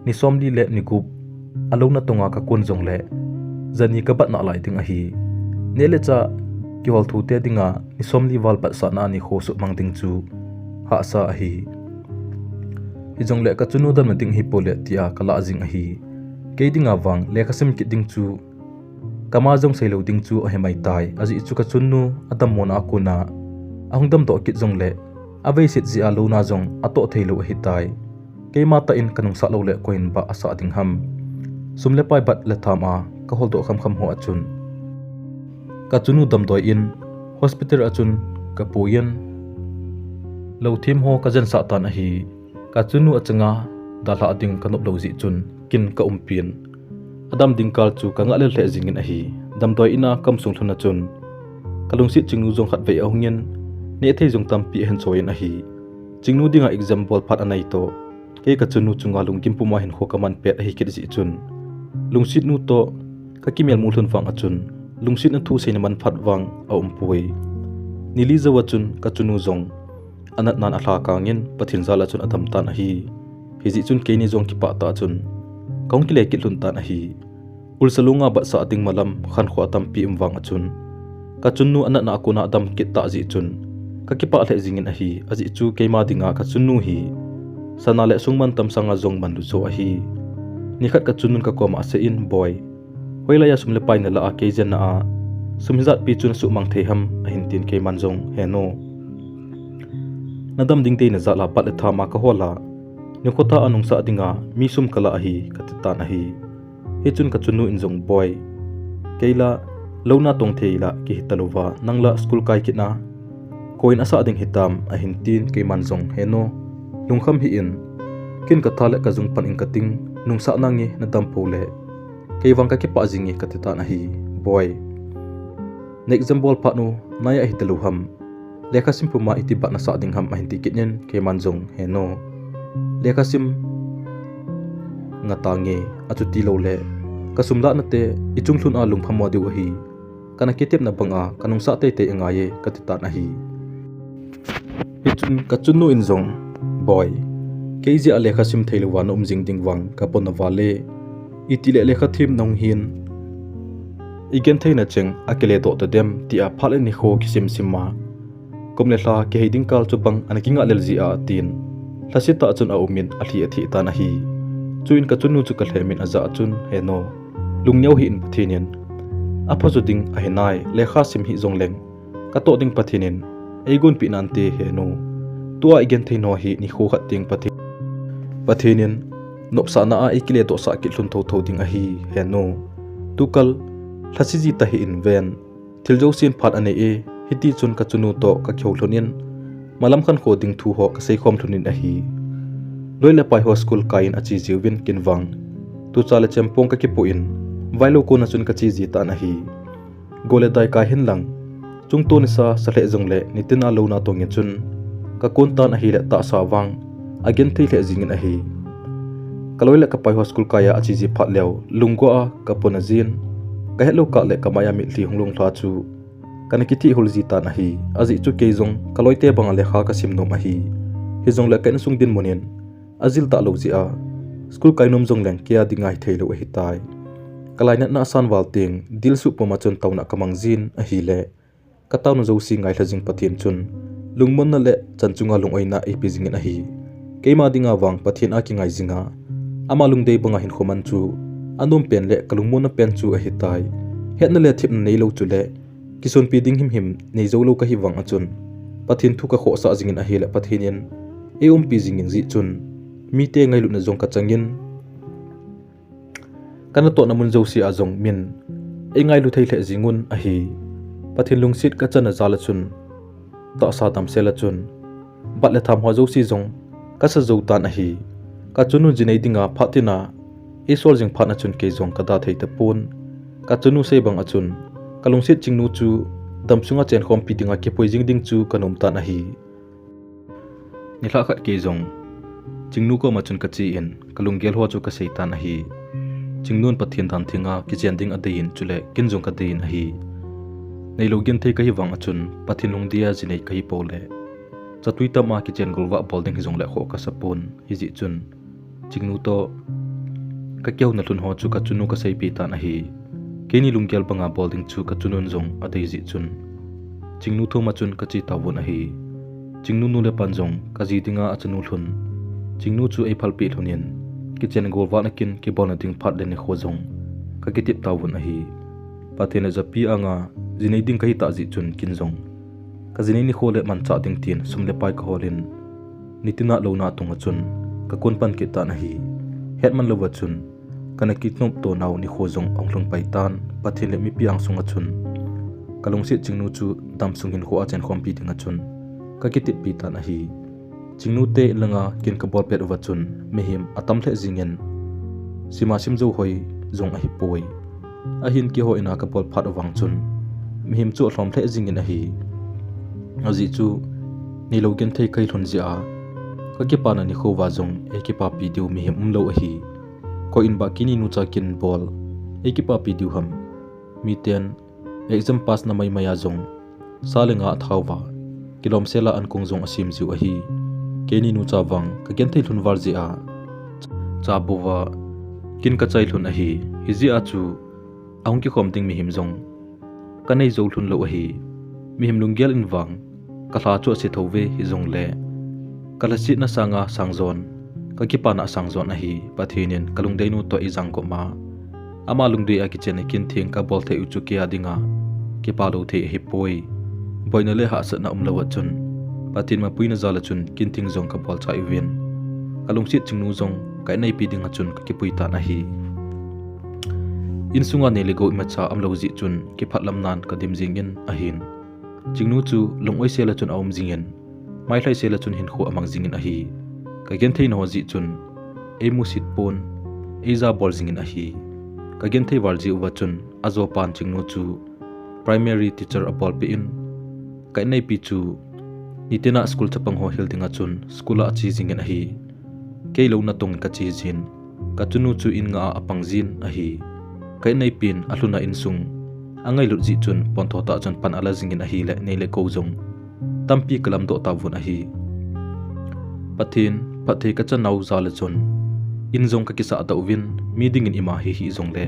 ni somli le ni gup alona tonga ka kun jong le zani ka bat na lai ding a hi ne le cha ki hol thu te dinga ni somli wal pat sa na ni kho su mang ding chu ha sa a hi hi jong le ka chunu dan ding hi pole tia kala jing a hi ke dinga wang le khasim ki ding chu kama jong sei lo ding chu a hemai tai aji chu ka chunnu adam mona kuna ahungdam to kit jong le avei sit ji alo na jong ato theilo hi tai ke ma ta in kanung sa lo le koin ba asa ding ham sumle pai bat le thama ka hol do kham kham ho achun ka chunu dam doi in hospital achun ka poyen lo thim ho ka jan sa tan a hi ka chunu achanga dala ding kanop lo ji chun kin ka umpin adam dingkal chu ka ngale hle jingin a hi damdoi ina kam sung thuna chun kalung si chingnu jong khat ve ahungin ne thei jong tam pi hen choin a hi chingnu dinga example phat anai to ke ka chunu chunga lungkim puma hen kho kaman pet a hi kit ji chun lungsit nu to ka kimel mu thun wang achun lungsit na thu sein man phat wang a umpui nili zawa chun ka chunu jong anat nan a thla kangin pathin zala chun adam tan a hi hiji chun ke ni jong ki pa ta chun kong ki le ki lun tan a hi ulsalunga ba sa ding malam khan kho atam pi umwang achun ka chunnu anat na akuna adam ki ta ji chun ka ki pa le jingin a hi aji chu keima dinga ka chunnu hi sana le sungman tam sanga jong man lu zo a hi ni khat ka chunnun ka koma se in boy hoila ya sumle pai na la a ke jen na a sumhizat pi chun su mang thei ham a hin tin ke man jong he no nadam ding te na za la pat le thama ka hola ni khota anung sa dinga mi sum kala a hi ka ta na hi he chun ka chunu in jong boy keila lona tong theila ki hitaluwa nangla school kai kitna koin asa ding hitam a hin tin ke man jong he no lungkham hi in kin ka thale ka jung pan in kating nungsa nangi na dampole ke wang ka ki pa jingi ka ta na hi boy ne example pa no naya hitaluham lekha simpuma itiba na sa ding ham a hin ti kitnen ke man jong he no lekha sim ngatange achuti lo le kasumla na te ichung thun a lungpham mo de hi kana kitep na banga kanung sa te te angaye katita na hi ichun kachunu in jong boy keji a lekha sim theiluwa na umjing ding wang kapon na wale itile lekha thim nong hin igen theina cheng akele to to dem ti a phale ni kho kisim simma komle hla ke heiding kal chu bang anakinga lelji a tin hlasita chun a umin athi athi ta na hi chuin ka chunu chu ka hlemin aza chun he no lungneu hi in pathinin aphazu ding a henai lekha sim hi zongleng ka to ding pathinin eigun pi nan te he no tua igen theino hi ni kho khat ting pathinin nopsa na a ikile to sa ki thlun tho tho ding a hi he no tukal hlasiji ta hi in ven Thiljousen phat ane e hiti chun ka chunu to ka kheu thlonin malam khan kho ding thu ho ka sei khom thlunin a hi loile pai ho school kain achi jiwin kinwang tu cha le chempong ka ki puin vailo ko na chun ka chi ji ta na hi gole dai ka hin lang chung to ni sa le jong le nitin a lo na tong yin chun ka kon ta na hi le ta sa wang again thei le jing in a hi kaloi le ka pai ho school ka ya achi ji phat leo lunggo a ka pona jin ka hello ka le ka maya mi li honglong thla chu kana ki thi hol ji ta na hi aji chu ke jong kaloi te bang le kha ka sim no ma hi hi jong le kan sung din monin azil ta lo ji a school kainom jong leng kia dingai theilo hi tai kalai na san wal ting dil su poma chon tauna kamang jin a hi le ka taw no zo si ngai thajing pathin chun lungmon na le chanchunga lungoina ap jing a hi keima dinga wang pathin a ki ngai jinga ama lungdei banga hin khoman chu anom pen le kalungmon na pen chu a hi tai het na le thip nei lo chu le kison pi ding him nei zo lo ka hi wang a chun pathin thu ka kho sa jing a hi le pathinin eom pi jing ji chun mi te ngai lu na jong ka changin kana to namun zo si a jong min e ngai lu thei le jingun a hi pathin lungsit ka chana zala chun ta sa tam sela chun bat le tham ho zo si jong ka sa zo tan a hi ka chunu jinei dinga phatina e sol jing phana chun ke jong ka da thei ta pon ka chunu sei bang a chun kalungsit chingnu chu damchunga chen khom pi dinga ke poi jing ding chu kanom tan a hi ni hla khat ke jong chingnu ko ma chun ka chi in kalunggel ho chu ka sei tan a hi chingnun pathin dan thinga ki chen ding a dein chule kin jong ka dein a hi nei login thei ka hi wang a chun pathin lung dia jinei ka hi pole chatui ta ma ki chen golwa bolding hi jong le kho ka sapon hi ji chun chingnu to ka kyau na thun ho chu ka chunu ka sei pi tan a hi keni lunggel banga bolding chu ka chunun jong a dei ji chun chingnu tho ma chun ka chi tawun a hi chingnu nu le pan jong ka ji dinga a chunu thun chingnu chu ei phal pi thunin ki chen golwa na kin ki bona ding phat le ne kho jong ka ki tip tawun a hi pathena japi anga jinei ding ka hi ta ji chun kin jong ka jinei ni khole man cha ding tin sumle pai ka holin nitina lo na tunga chun ka kon pan ki ta na hi hetman lo wa chun kana ki knop to naw ni kho jong onglung pai tan pathile mi piang sunga chun kalung se chingnu chu dam sungin kho a chen khom pi dinga chun ka ki tip pi ta na hi chingnu te langa kin ka bol pet wa chun mehim atam the jingen sima sim zo hoi jong a hi poi a hin ki ho ina ka bol phat wang chun mehim chu hlom the jingin a hi aji chu ni lo gen thei kai thon ja ka ki pa na ni kho wa jong e ki pa pi diu mehim lo a hi ko in ba kini nu cha kin bol e ki pa pi diu ham mi ten exam pass na mai maya jong salenga thawa kilom sela an kong jong asim jiu a hi keni nu cha wang ka gen thei thun war ji a cha bowa kin ka chai thun a hi ji a chu aung ki khom ting mi him jong ka nei zo thun lo a hi mi him lunggel in wang ka hla chu se thove hi jong le kala chi na sanga sangzon ka ki pa na sangzon a hi pathinin kalungdei nu to i jang ko ma ama lungdei a ki chen kin thing ka bol the u chu kia dinga ki pa lo the hi poi boina le ha sa na lo wa chun patin ma puina zala chun kin thing jong ka bol cha i win kalung sit chingnu jong kai nei pi dinga chun ka ki pui ta na hi in sunga ne le go ma cha am lo ji chun ki phatlam nan ka dim jing in a hin chingnu chu longoi se la chun aum jing in mai thlai se la chun hin kho amang jing in a hi ka gen thei no ji chun e mu sit pon e za bol jing in a hi ka gen thei wal ji wa chun azo pan chingnu chu primary teacher a bol pi in kai nei pi chu nitina school chapang ho hil dinga chun school a chi jing in a hi ke lo na tong ka chi jin ka chunu chu in nga apang jin a hi kai nei pin aluna in sung angai lut ji chun pon tho ta chun pan ala jing in a hi le nei le ko jong tampi kalam do ta vun a hi pathin pathe ka chanau zala chun in jong ka kisa ta win mi ding in ima hi jong le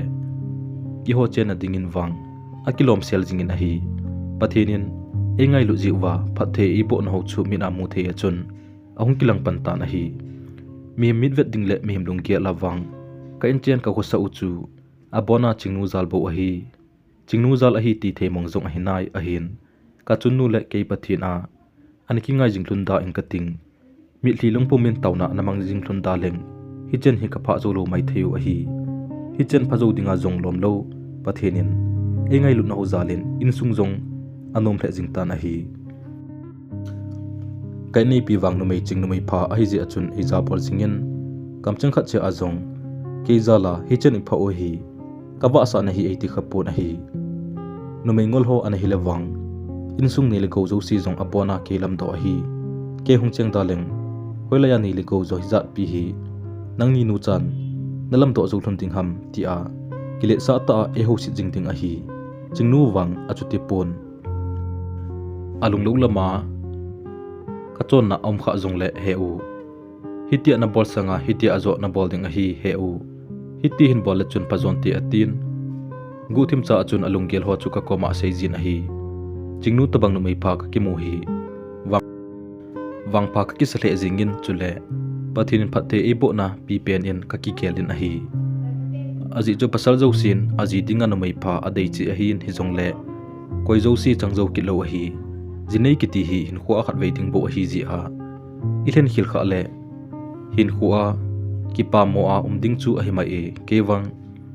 ki ho chen a ding in wang a kilom sel jing in a hi pathinin engai lu ji wa phathe I bo na ho chu min amu the a chun ahung kilang pan ta na hi mi mit vet ding le mi him lung kia lawang ka in chen ka ko sa u chu abona chingnu zal bo a hi chingnu zal a hi ti the mong jong a hinai a hin ka chunnu le ke pathin a an ki ngai jing hlun da in ka ting mi thli long pomin tawna namang jing hlun da leng hi chen hi ka pha zo lo mai theu a hi hi chen pha zo dinga jong lom lo pathinin engai lu na ho zalin in sung jong anom hle jing ta na hi kai nei pi wang no mei ching no mei pha a hi ji achun hi za bol singen kam chang khat che a jong keizala hi chen ipha o hi kawa sa na hi eti khapon a hi numei ngol ho ana hi lewang insung ni le go zo si jong apona ke lam do hi ke hung cheng daleng hoilaya ni le go zo hi zat pi hi nang ni nu chan nalam do zo thun ting ham ti a kile sa ta e ho si jing ting a hi chingnu wang achuti pon alung lo lama kachon na om kha jong le he u hitia na bol sanga hitia azo na bol ding a hi he u hiti hin bol le chun pazon ti atin gu thim cha chun alung gel ho chu ka koma sei jin a hi chingnu tabang no mei pha ka ki mu hi wang pha ka ki sale jingin chule pathin phathe e bo na pi pen in ka ki kelin a hi aji jo pasal zo sin aji dinga no mei pha adei chi a hin hi jong le koi zo si chang zo ki lo a hi jinei ki ti hi hin khuwa khat waiting bo hi ji a ilen khil kha le hin khuwa ki pa mo a ding chu a hi mai e kewang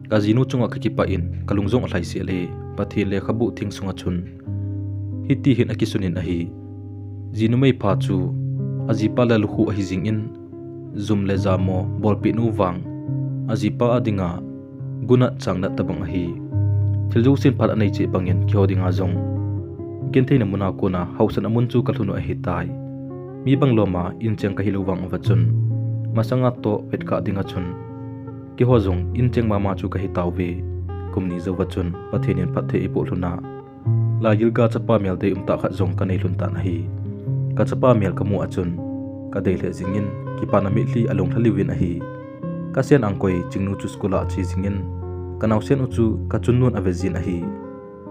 kazinu chunga ka ki pa in kalungjong a thlai se le pathi le khabu thing sunga chun hiti hin akisunin a hi jinu mei pha chu aji pa la lu khu a hi jing in zum le zamo bolpi nu wang aji pa adinga guna changna tabang a hi Thiljousen phat anei che bangin khodinga jong gentheina muna kona hausan amun chu kalhunu a hi tai mi bangloma incheng ka hiluwang awachun masanga to petka dinga chun ki ho jong incheng mama chu ka hi tawwe kumni zawachun pathenin phathe ipo luna la yilga chapa mel de umta kha jong ka nei lun ta na hi ka chapa mel ka mu achun ka dei le jingin ki pana mi hli along thaliwin a hi ka sen angkoi chingnu chu skula chi jingin kanau sen uchu ka chunnun avezin a hi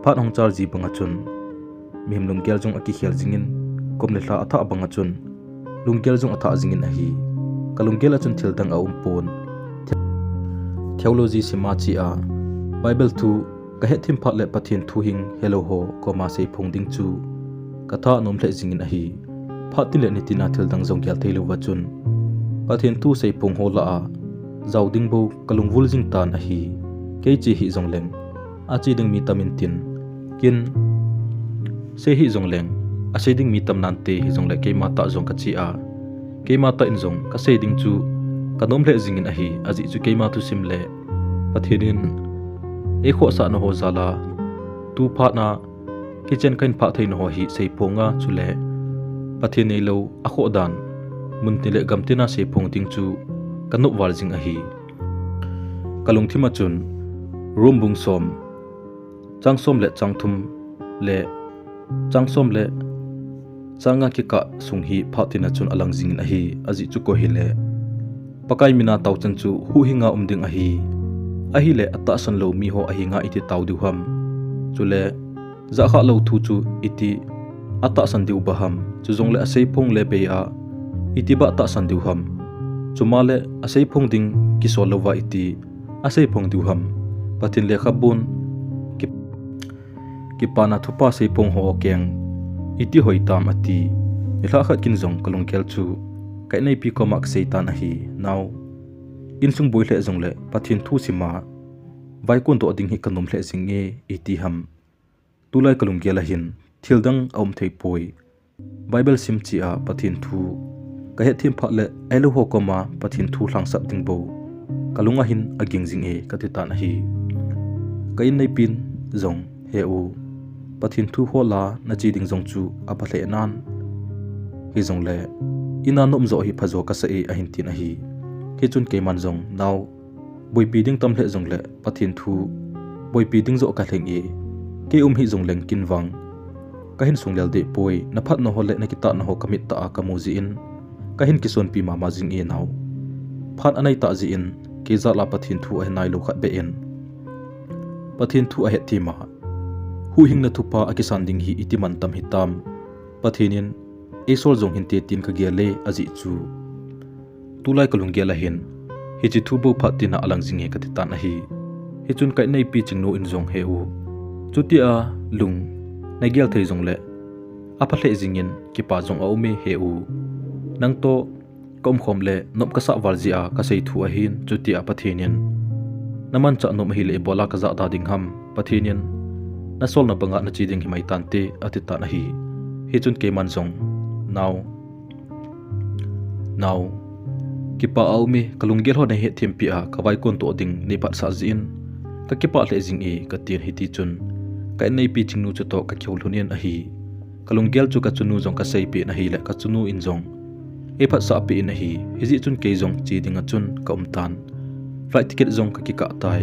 phat hong char ji banga chun mihim lunggel jong aki khel jingin komle hla atha banga chun lunggel jong atha jingin a hi kalunggel achun thildang a umpon theology sima chi a bible tu ka he thim phat le pathin thu hing hello ho koma sei phung ding chu katha nom hle jingin a hi phatin le nitina thildang jong gyal theilu wachun pathin tu sei phung ho la a zawding bo kalungwul jing tan a hi ke chi hi jong leng a chi ding mi tamin tin kin se hi jong leng a se ding mi tam nan te hi jong le ke ma ta jong ka chi a ke ma ta in jong ka se ding chu kanom le jingin a hi aji chu ke ma thusim le pathinin e kho sa no ho zala tu pha na kitchen kain pha thein ho hi sei ponga chule pathini lo a kho dan mun ti le gamtina sei phong ting chu kanu wal jing a hi kalung thima chun room bung som changsom le changthum le changsom le changa ki ka sung hi phatina chun alang jing a hi aji chu ko hi le pakai mina taw chan chu hu hinga ding a hi le ata san lo mi ho a hi nga iti taw du ham chule za kha lo thu chu iti ata san diu baham chu jong le asei phong le pe a iti ba ta san diu ham chumale asei phong ding ki so lo wa iti asei phong diu ham pathin le khabun ki pana thupa sei phong ho keng iti hoi tam ati ila khat kin jong kalung kel chu kai nei pi komak seitan a hi now insung boi hle jong le pathin thu sima vai kon to ding hi kanom hle singe iti ham tulai kalung gela hin thildang om thei poi bible sim chi a pathin thu ka he thim pha le elo ho koma pathin thu hlang sap ding bo kalunga hin aging jing e katitan a hi kai nei pin jong he u pathin thu hola na chi ding jong chu apathle nan hi jong le ina nom zo hi phazo ka sa e a hin tin a hi ke chun ke man jong now boi pi ding tam hle jong le pathin thu boi pi ding zo ka thleng e ke hi jong leng kin wang ka hin sung lel de poi na phat no hole na kita na ho kamit ta ka mu ji in ka hin ki son pi ma ma jing e now phat anai ta ji in ke za la pathin thu a nai lo khat be in pathin thu a he ti ma hu hing na thupa akisan ding hi itiman tam hitam pathinin esol jong hin te tin ka gele aji chu tulai kalung gela hin hi chi thu bo phatina alang jinge ka titan a hi hi chun kai nei pi chingno in jong he u chuti a lung na gel thei jong le apathle jingin ki pa jong au me he u nang to kom khom le nop ka sa warji a ka sei thu a hin chuti a pathinin naman cha nom hi le bola ka za da ding ham pathinin na sol na banga na chi ding hi mai tan te atita na hi hi chun ke man jong now kipa aumi kalunggel ho na he thempi a kawai kon to ding nei phat sa zin ka kipa le jing e ka tin hiti chun ka nei pi chingnu chu to ka khol hunin a hi kalunggel chu ka chunu jong ka sei pi na hi le ka chunu in jong e phat sa pi na hi hiji chun ke jong chi dinga chun ka tan flight ticket jong ka ki ka tai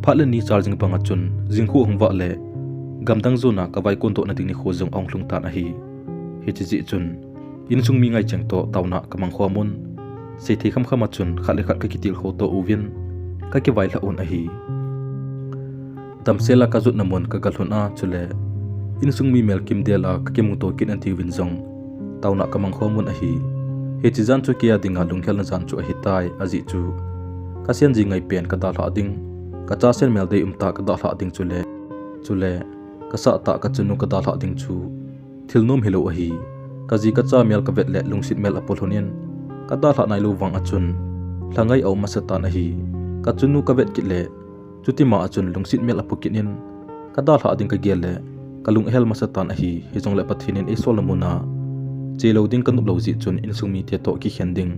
phat le ni charging panga chun jinghu hongwa le gamdang zona kawai kon to na ding ni kho jong ong hlung ta na hi hi chi chun in sung mi ngai chang to tauna kamang khwamun sei thei kham khama chun khale khat ka kitil kho to uvin ka ki vai la on a hi tamsela ka zut namon ka galhun a chule in sung mi mel kim dela ka ki mu to kin an ti win jong tauna kamang khomun a hi he chi jan chu kia dinga lunghel na jan chu a hi tai aji chu ka sian ji ngai pen ka da la ding ka cha sen mel dei umta ka da la ding chule ka sa ta ka chunu ka da la ding chu thilnom hilo a hi ka ji ka cha mel ka vet le lungsit mel apol honin ka da la nai lu wang achun hlangai au masata na hi ka chunu ka vet kit le chutima achun lungsit mel apukinin ka da la ding ka gel le kalung hel masata na hi hi jong le pathinin e solomona che loading kan lo ji chun in sumi te to ki khending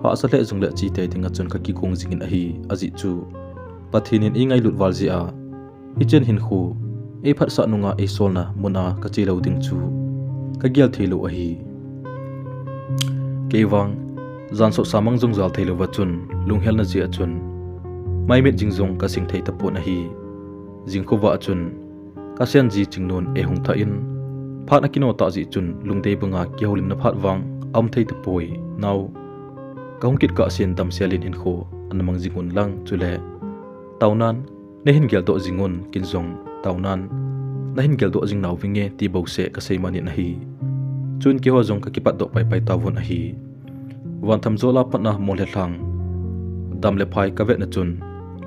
ha asa le jong le chi te ding achun ka ki kong jingin a hi aji chu pathinin ingai lut wal ji a hi chen hin khu e phat sa nunga e solna muna ka che loading chu ka gel thelo a hi kewang zan so samang jong zal thelo wa chun lunghel na ji a chun mai met jing jong ka sing thei ta po na hi jing kho wa chun ka sen ji chingnon e hung tha in phat na kino ta ji chun lungdei banga ki holim na phat wang am thei ta poi naw ka hung kit ka sen dam sialin in kho anamang jingun lang chule taunan ne hin gel do jingun kin jong taunan na hin gel do jing naw winge ti bo se ka sei mani na hi chun ki ho jong ka kipat do pai pai tawon a hi wan tham zola patna mole thlang dam le phai ka vet na chun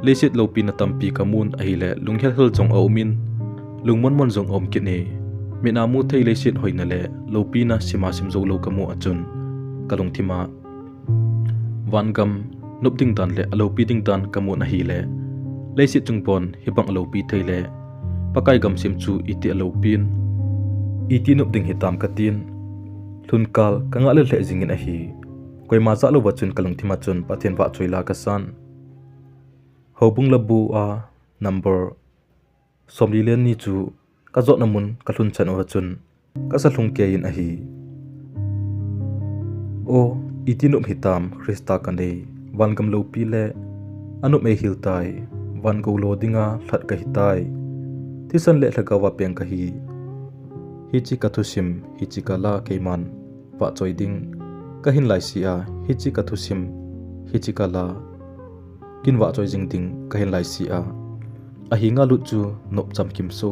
lesit lo pi na tampi kamun a hi le lunghel hel jong aumin lungmon mon jong om kine mina mu thei lesit hoina le lo pi na sima sim zo lo kamu achun kalung thima wan gam nup ding dan le alo pi ding dan kamu na hi le lesit chungpon hibang alo pi thei le pakai gam sim chu iti alo pin iti nup ding hitam katin thunkal kanga le le jingin a hi koi ma za lo wachun kalung thima chun pathen wa choila ka san hobung labu a number somlilen ni chu ka zot namun ka thun chan wa chun ka sa thlung ke in a hi o itinup hitam krista kanei wan gam lo pi le anup me hil tai wan go loadinga thlat ka hitai tisan le thaka wa peng ka hi chi ka thusim hi chi ka la keiman wa choiding ka hin lai sia hi chi ka thusim hi chi ka la kin wa choi jing ding ka hin lai sia a hi nga lu chu nop cham kim so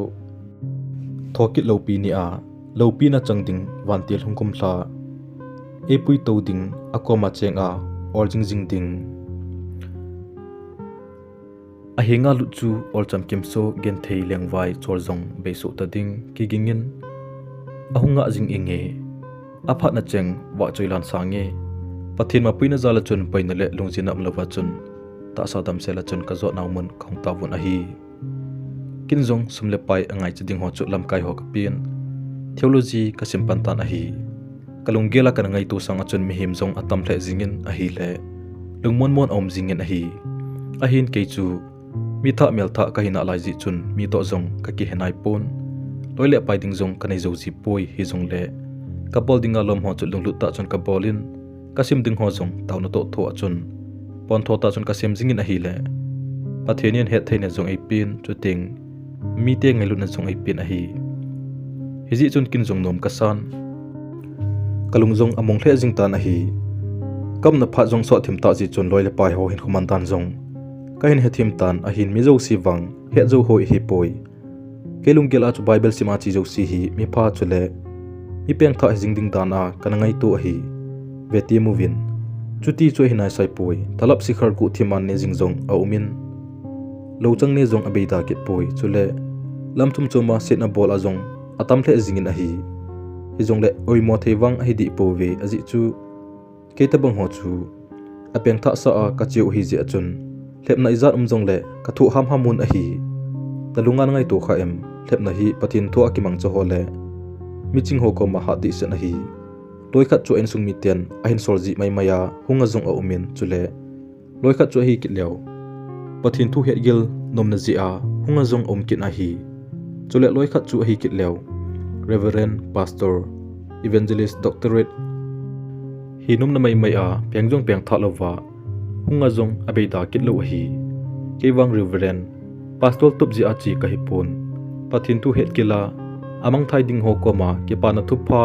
thokit lo pi ni a lo pi na changding wan tel hungkum thla e pui to ding akoma cheng a or jing jing ding a hi nga lu chu or cham kim so gen thei leng vai chor jong be so ta ding ki gingin ahunga jing inge apha na cheng wa choilan sange pathin ma puina zala chun paina le lungjina amlawa chun ta sa dam sela chun ka zo naumun khong ta won a hi kinjong sumle pai angai chiding ho chu lam kai ho ka pin theology ka simpan tan a hi kalunggela kan ngai tu sang achun mi him jong atam the jingin a hi le lungmon mon om jingin a hi a hin ke chu mi tha mel tha ka hina lai ji chun mi to jong ka ki henai pon loile pai ding jong kanai zo ji poi hi jong le ka bol dinga lom ho chu lunglu ta chon ka bolin ka sim ding ho jong taw na to tho achun pon tho ta chon ka sem jingin a hi le pathenian het theine jong ei pin chu ting mi te ngai na jong ei pin a hi hiji chun kin jong nom ka san kalung jong among the jing ta na hi kam na pha jong so thim ta ji chon loile pai ho hin khuman tan jong ka hin he thim tan a hin mi zo si wang he zo hoi hi poi kelung gela chu bible sima chi zo si hi mi pha chule mi peng tha jing ding dana kana ngai tu a hi veti movin chuti chu hinai sai poi thalap sikhar ku thiman ne jing jong a umin lo chang ne jong abeida kit poi chule lam thum choma set na bol a jong atam the jingin a hi hi jong le oi mo thewang a hi di po ve aji chu keita bang ho chu apeng tha sa a ka chiu hi je achun lep na izat jong le ka thu ham hamun a hi talungan ngai to kha em lep na hi pathin thu akimang cho ho le miching ho ko ma ha ti se na hi loi khat chu en sung mi ten a hin solji mai maya hunga zong a umin chule loi khat chu hi kit leo pathin thu het gil nom na ji a hunga zong kin a hi chule loi khat chu hi kit leo reverend pastor evangelist doctorate hi num na mai a pengjong peng thalowa hunga zong abeida kit lo hi kewang reverend pastor tupji achi ka hi pon pathin thu het kila amang thai ding ho koma ke pa na thupa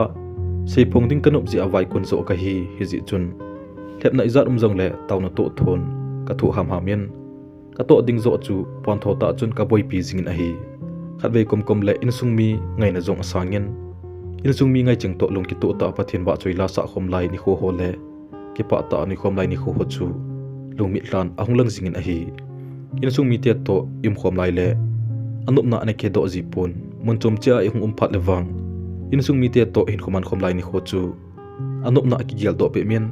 sei phong ding kanup ji awai kun zo ka hi ji chun thepna izat zong le tawna to thon ka thu ham hamen ka to ding zo chu pon tho ta chun ka boi pi jingin a hi khatwei kom le insung mi ngai na zong asangin insung mi ngai ching to lung ki to ta pathin wa choila sa khom lai ni kho ho le ke pa ta ni khom lai ni kho ho chu lumi tlan ahung lang jingin a hi insung mi te to im khom lai le anup na ane ke do ji pon mun chom cha i hung phat lewang insung mi te to hin khoman khom lai ni kho chu anup na ki gel do pe men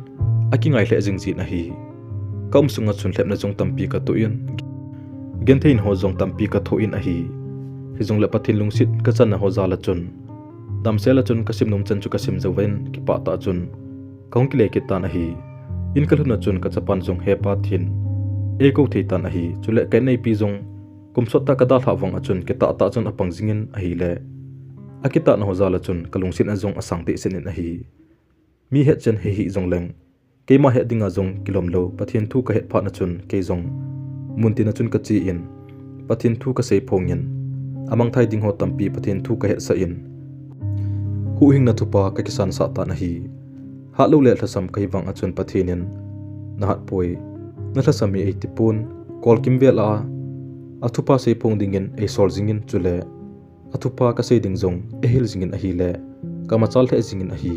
aki ngai le jing ji na hi kam sunga chun hlep na jong tampi ka to in gen thein ho jong tampi ka tho in a hi hi jong le pathin lungsit ka chan na ho za la chun dam sela chun kasim num chan chu kasim zawen ki pa ta chun kaung ki le ki tan a hi in kal na chun ka chapan jong he pa thin e ko thei tan a hi chule kai nei pi jong kumsot ta ka da tha wang a chun ke ta chun apang jingin a hi le akita na ho za la chun kalung sin a jong asang te senin a hi mi het chen he hi jong leng keima he dinga jong kilom lo pathin thu ka het pha na chun ke jong munti na chun ka chi in pathin thu ka sei phongin amang thai ding ho tampi pathin thu ka het sa in hu hing na thupa ka kisan sa ta na hi ha lo le thasam kai wang a chun pathinin na hat poi na thasami ei tipun kol kim vela athupa sei phong dingin ei sol jingin chule athupa ka sei ding jong e hil jingin a hi le kama chal the jingin a hi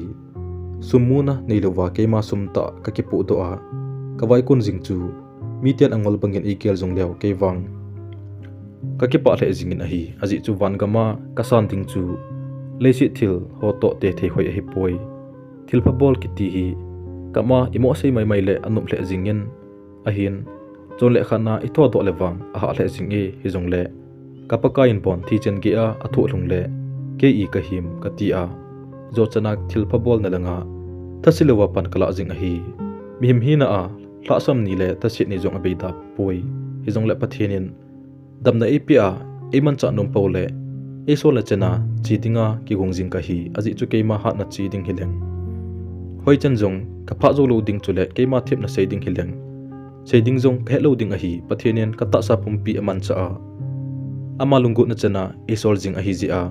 sumuna neilowa keima sumta ka ki pu do a kawai kun jing chu mitian angol bangin ekel jong leo kewang ka ki pa the jingin a hi aji chu wan gama ka san ding chu leisi thil ho to te the hoi hi poi thil pha bol ki ti hi kama imo sei mai le anup le jingin a hin chon le khana i tho do lewang a ha le jing e hi jong le kapaka in pon thi chen ge a athu lung le ke i ka him ka ti a zo chanak thil pha bol na langa thasilewa pan kala jing a hi mihim hi na a hla sam ni le tasit ni jong abeida poi hi jong le pathinin damna apia eman cha num pole e so la chena chi dinga ki gongjing ka hi aji chu keima ha na chi ding hileng hoi chen jong ka pha zo lo ding chule keima thep na sei ding hileng sei ding jong ka lo ding a hi pathinin ka ta sa pumpi aman cha a ama lungu na chena e sol jing a hi ji a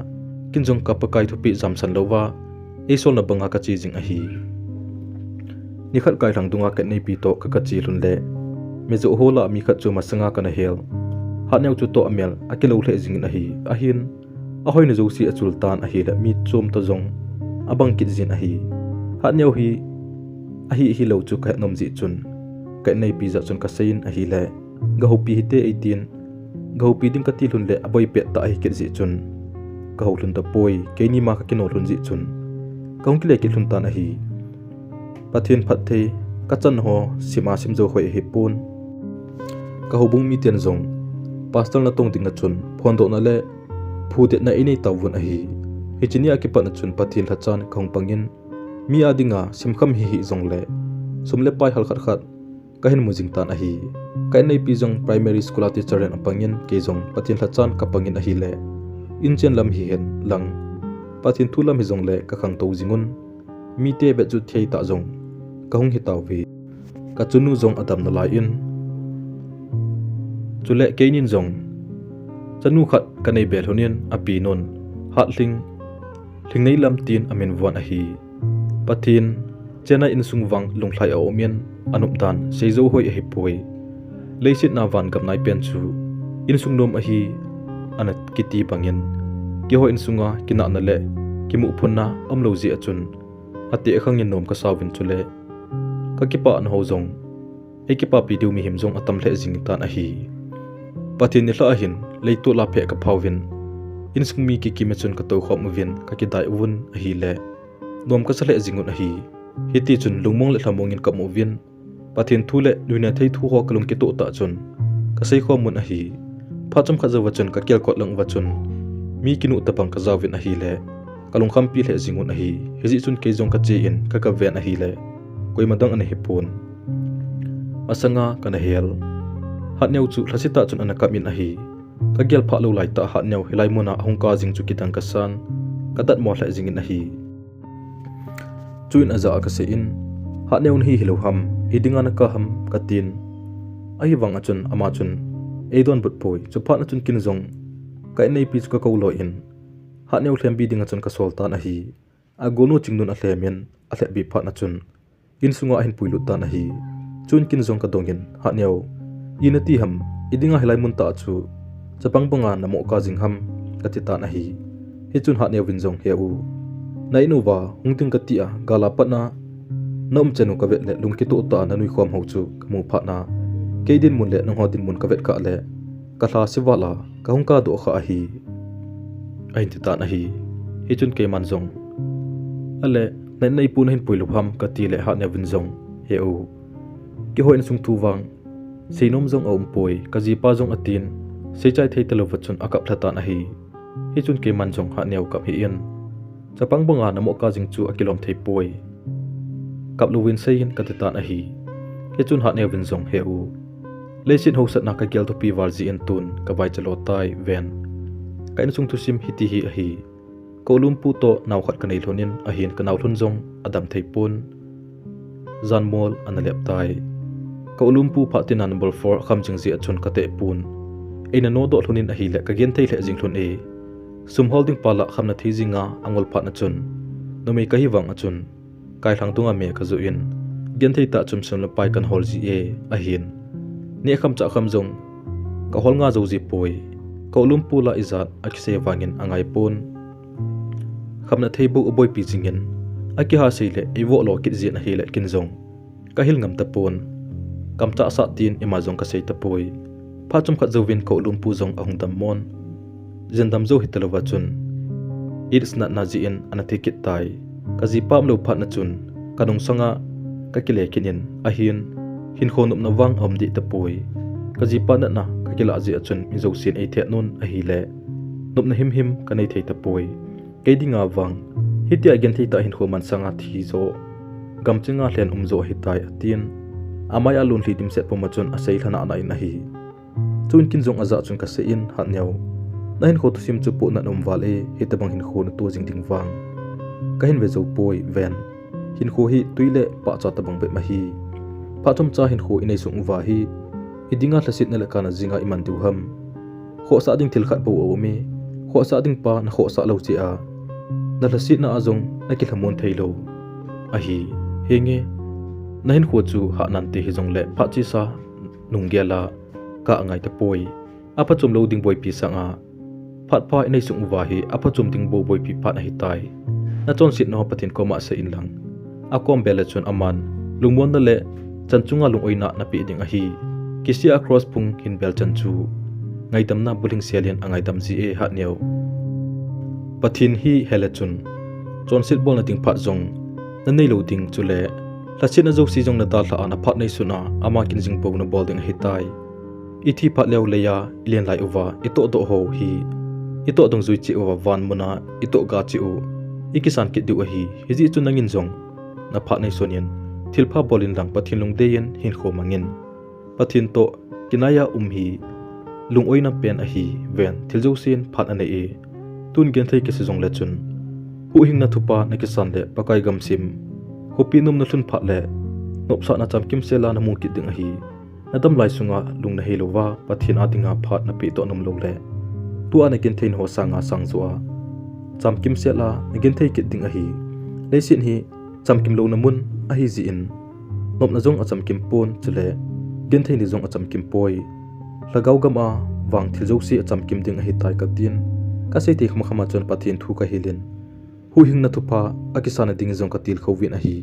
kin jong ka pakai thupi jam san lowa e sol na banga ka chi jing a hi ni khat kai rang dunga ka nei pi to ka chi lun le me zo hola mi khat chu masanga ka na hel ha neu chu to amel akilo hle jing na hi a hin a hoi na zo si achul tan a hi la mi chom to jong abang kit jin a hi ha neu hi a hi lo chu ka nom ji chun ka nei pi za chun ka sein a hi le ga ho pi te 18 ga ho pi ding ka ti lun le aboi pe ta hi kit ji chun ka ho lun da poi ke ni ma ka kino lun ji chun kaung ki le ki lun tan a hi pathin phat thei ka chan ho sima sim zo hoi hi pun ka ho bung mi ten jong pastor na tong ding na chun phon do na le phu de na ini tawun a hi hichinia ki pa na chun pathin la chan khong pangin mi adinga sim kham hi jong le sumle pai hal khat khat ka hin mujing tan a hi ka nei pi jong primary school teacher en apangin ke jong pathin la chan ka pangin a hi le in chen lam hi hen lang pathin thu lam hi jong le ka khang to jingun mi te be chu thei ta jong ka hung hi taw vi ka chunu jong adam na lai in chule keinin jong chanu khat ka nei bel honin api non hat ling nei lam tin amen wan a hi pathin chena in sungwang lunglai a omian anup dan seizo hoi a hi poi leisit na van gam nai pen chu in sungnom a hi anat kiti bangin ki ho in sunga kina na le ki mu phunna amlo ji achun ate khang in nom ka sawin chule ka ki pa an ho jong e ki pa pi du mi him jong atam le jing tan a hi pathin ni hla hin leitu la phe ka phawin in sung mi ki me chun ka to khom win ka ki dai wun a hi le nom ka sale jingun a hi hiti chun lungmong le hlamong in ka mu win pathin thu le luina thei thu ho kalung ki to ta chun ka sei khom mun a hi phacham kha zawa chun ka kel kot lang wa chun mi kinu tapang ka zawin a hi le kalung khampi le zingun ahi hezi chun ke jong ka che in ka ka ven ahi le koi madang ane hipun asanga kana hel hat neu chu thlasita chun ana kamin ahi ka gel pha lo lai ta hat neu hilai muna hongka jing chu kitang ka san kadat mo la jingin ahi chuin aza ka se in hat neu hi hilo ham idinga na ka ham katin ahi wang achun ama chun eidon but poi chu pha na chun kin jong ka nei pi chu ka ko lo in hat neu thlem bi dinga chun ka sol tan ahi a gonu chingnun a hlemen a hle bi pha na chun in sunga hin puilu tan ahi chun kin jong ka dongin hat neu inati ham idinga hilai mun ta chu chapang banga namo ka jing ham katita na hi he chun hat neu win jong he u nai nu wa hungting ka ti a gala patna nom chenu ka vet le lungki to ta na nui khom ho chu kamu pha na keidin mun le nong hodin mun ka vet ka le ka hla siwala ka hungka do kha a hi ain ti ta na hi he chun ke man jong ale nai nei pun hin puilu pham ka ti le hat neu win jong he u ki hoin sung thu wang seinom jong om poi ka ji pa jong atin sechai thei telo wachun akap thata na hi hi chun ke man jong ha neu kap hi in chapang banga namo ka jing chu akilom thei poi kap luwin sein ka ta na hi hi chun ha neu win jong he u lesin ho sat na ka gel to pi war ji en tun ka bai chalo tai ven kain sung thusim hiti hi a hi kolum pu to naw khat kanei lonin a hin ka naw thun jong adam thei pun zanmol analep tai kolum pu phatina number 4 khamjing ji achun kate pun eina no do thunin a hi le ka gen thei le jing thun e sum holding pala khamna thi jinga angol phatna chun nomei ka hi wang achun kai thang tunga me ka zu in gen thei ta chum sum la pai kan hol ji e a hin ne kham cha kham jong ka hol nga zo ji poi kolum pu la izat akise wangin angai pun khamna thei bu oboi pi jingin aki ha sei le ewo lo kit ji na hi le kin jong ka hil ngam ta pun kam cha sa tin imazong ka sei ta poi pha chum khat zowin ko lumpu zong ahung dam mon zendam zo hitalowa chun it's not na ji in anathikit tai ka ji pam lo phat na chun kanong sanga ka kile kinin a hin khonum na wang om di ta poi ka ji pa na ka kila ji achun mi zo sin e the nun a hi le nup na him ka nei thei ta poi ke dinga wang hiti again thei ta hin khoman sanga thi zo gamchinga hlen zo hitai atin amaya lun hli dim set pomachun asei thana na in a hi chun kin jong aza chun ka se in hat neu nahin kho thusim chu pu na nom wal e hitabang hin kho na tu jing ding wang ka hin ve zo poi ven hin kho hi tuile pa cha tabang be ma hi pa thum cha hin kho inei sung wa hi idinga thlasit na la kana jinga iman du ham kho sa ding thil khat bo o mi kho sa ding pa na kho sa lo chi a na thlasit na azong na ki thamon theilo a hi henge nahin kho chu ha nan te hi jong le pha chi sa nunggela ka angai ta poi apa chum lo ding boy pi sanga phat pha inei sung wa hi apa chum ding bo boy pi phat na hi tai na chon sit no patin ko ma sa in lang akom bela chun aman lungmon na le chanchunga lungoina na pi ding a hi kisi across pung hin bel chanchu ngai dam na buling sialien angai dam ji e ha neu pathin hi helachun chon sit bol na ting phat jong na nei lo ding chule lachin na zo si jong na dal tha ana phat nei suna ama kin jing po na bol ding hi tai ithi phat leo leya ilian lai over ito do ho hi ito dong zui chi over van muna ito ga chi u ikisan kit du a hi hiji chu nangin jong na phat nei sonin thilpha bolin lang pathin lung deyen hin kho mangin pathin to kinaya hi lungoi na pen a hi ven Thiljousen phat ane e tun gen thei ke se jong le chun hu hing na thupa na kisan le pakai gam sim hopi num na thun phat le nopsa na cham kim sela na mu ki ding a hi nadam lai sunga lung na helowa pathin atinga phat na pi to num lo le tu an ken thein ho sanga sangzua cham kim sela again thei ki ding a hi lesin hi cham kim lo na mun a hi ji in nop na jong a cham kim pon chule gen thei ni jong a cham kim poi lagau gama wang Thiljousi a cham kim ding a hi tai ka tin ka sei ti khama khama chon pathin thu ka hilin hu hing na thupa akisana ding jong ka til khowin a hi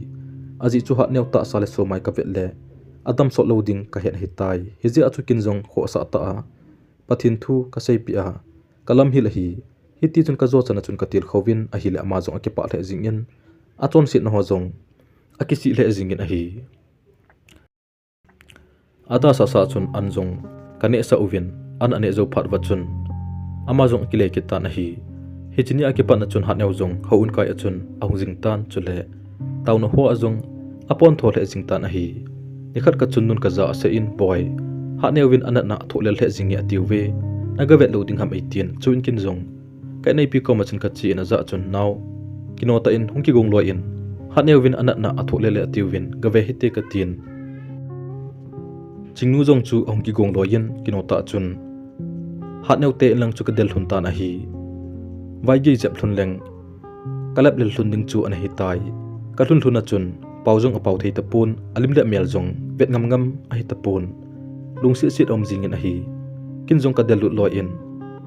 aji chu ha neu ta sale so mai ka vet le adam so loading ka hen hi tai hiji achu kin jong kho sa ta a pathin thu ka sei pi a kalam hi la hi hiti chun ka zo chana chun ka til khowin a hi le ama jong ake pa le jingin a chon sit na ho jong akisi le jingin a hi ada sa sa chun an jong kane sa uvin an ane zo phat wa chun ama jong kile ki ta na hi Hijini akipat na chun hat neu zong haun kai achun ahung jing tan chule tau na ho azong apon thole jing tan a hi nikhat ka chun nun ka za ase in boy hat neuwin anat na thole le jing ya tiwe naga vet lo ding ham 18 chuin kin zong kai nei pi ko ma chun ka chi na za chun naw kinota in hungki gong loi in hat neuwin anat na athole le tiwin gave hite ka tin chingnu zong chu hungki gong loi in kinota chun hat neu te lang chu ka del hun tan a hi vai gi jap thun leng kalap lel thun ding chu an hi tai ka thun thuna chun pauzong apau thei tapun alim le mel zong vet ngam ngam a hi tapun lungsi sit om jing in a hi kin zong ka del lut loi in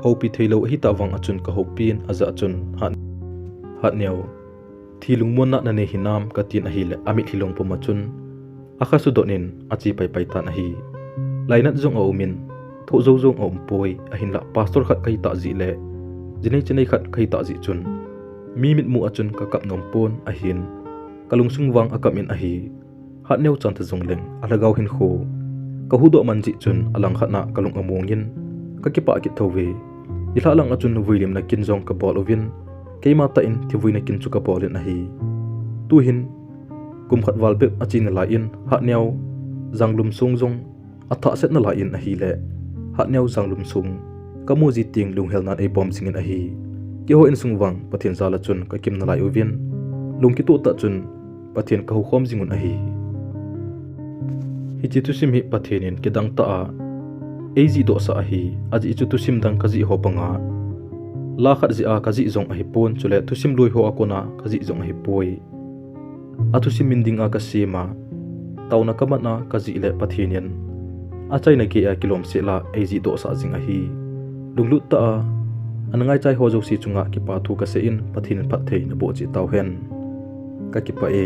hopi theilo hi ta wang achun ka hopin aza chun hat neu thilung mon na ne hinam ka tin a hi le ami thilong puma chun akha su donin achi pai pai tan a hi lainat zong o min tho zo zong om poi a hin la pastor khat kai ta ji le jinei chenei khat kai ta ji chun mi mit mu achun ka kap nom pon a hin kalung sung wang akam in a hi hat neu chan ta zong leng alagaw hin kho ka hu do man ji chun alang khat na kalung among in ka ki pa ki thowe ila lang achun vuilim na kin zong ka bol ovin keima ta in thiwui na kin chu ka bolin a hi tu hin kum khat wal bek achin la in hat neu zanglum sung zong atha set na la in a hi le hat neu zanglum sung kamu ji ting lung hel nan ei bom singin a hi ki ho in sungwang pathian zala chun ka kim na lai ovin lung ki tu ta chun pathian ka hu khom jingun a hi hi chi tu sim hi pathianin ki dang ta a ei ji do sa a hi aji chu tu sim dang ka ji ho panga la khat ji a ka ji zong a hi pon chule tu sim lui ho akona ka ji zong a hi poi a tu sim min ding a ka sema tauna kamat na ka ji le pathianin a chai na ki a kilom se la ei ji do sa jing a hi lunglut ta anangai chai ho jo si chunga ki pa thu ka se in pathin phat thei na bo chi taw hen ka ki pa e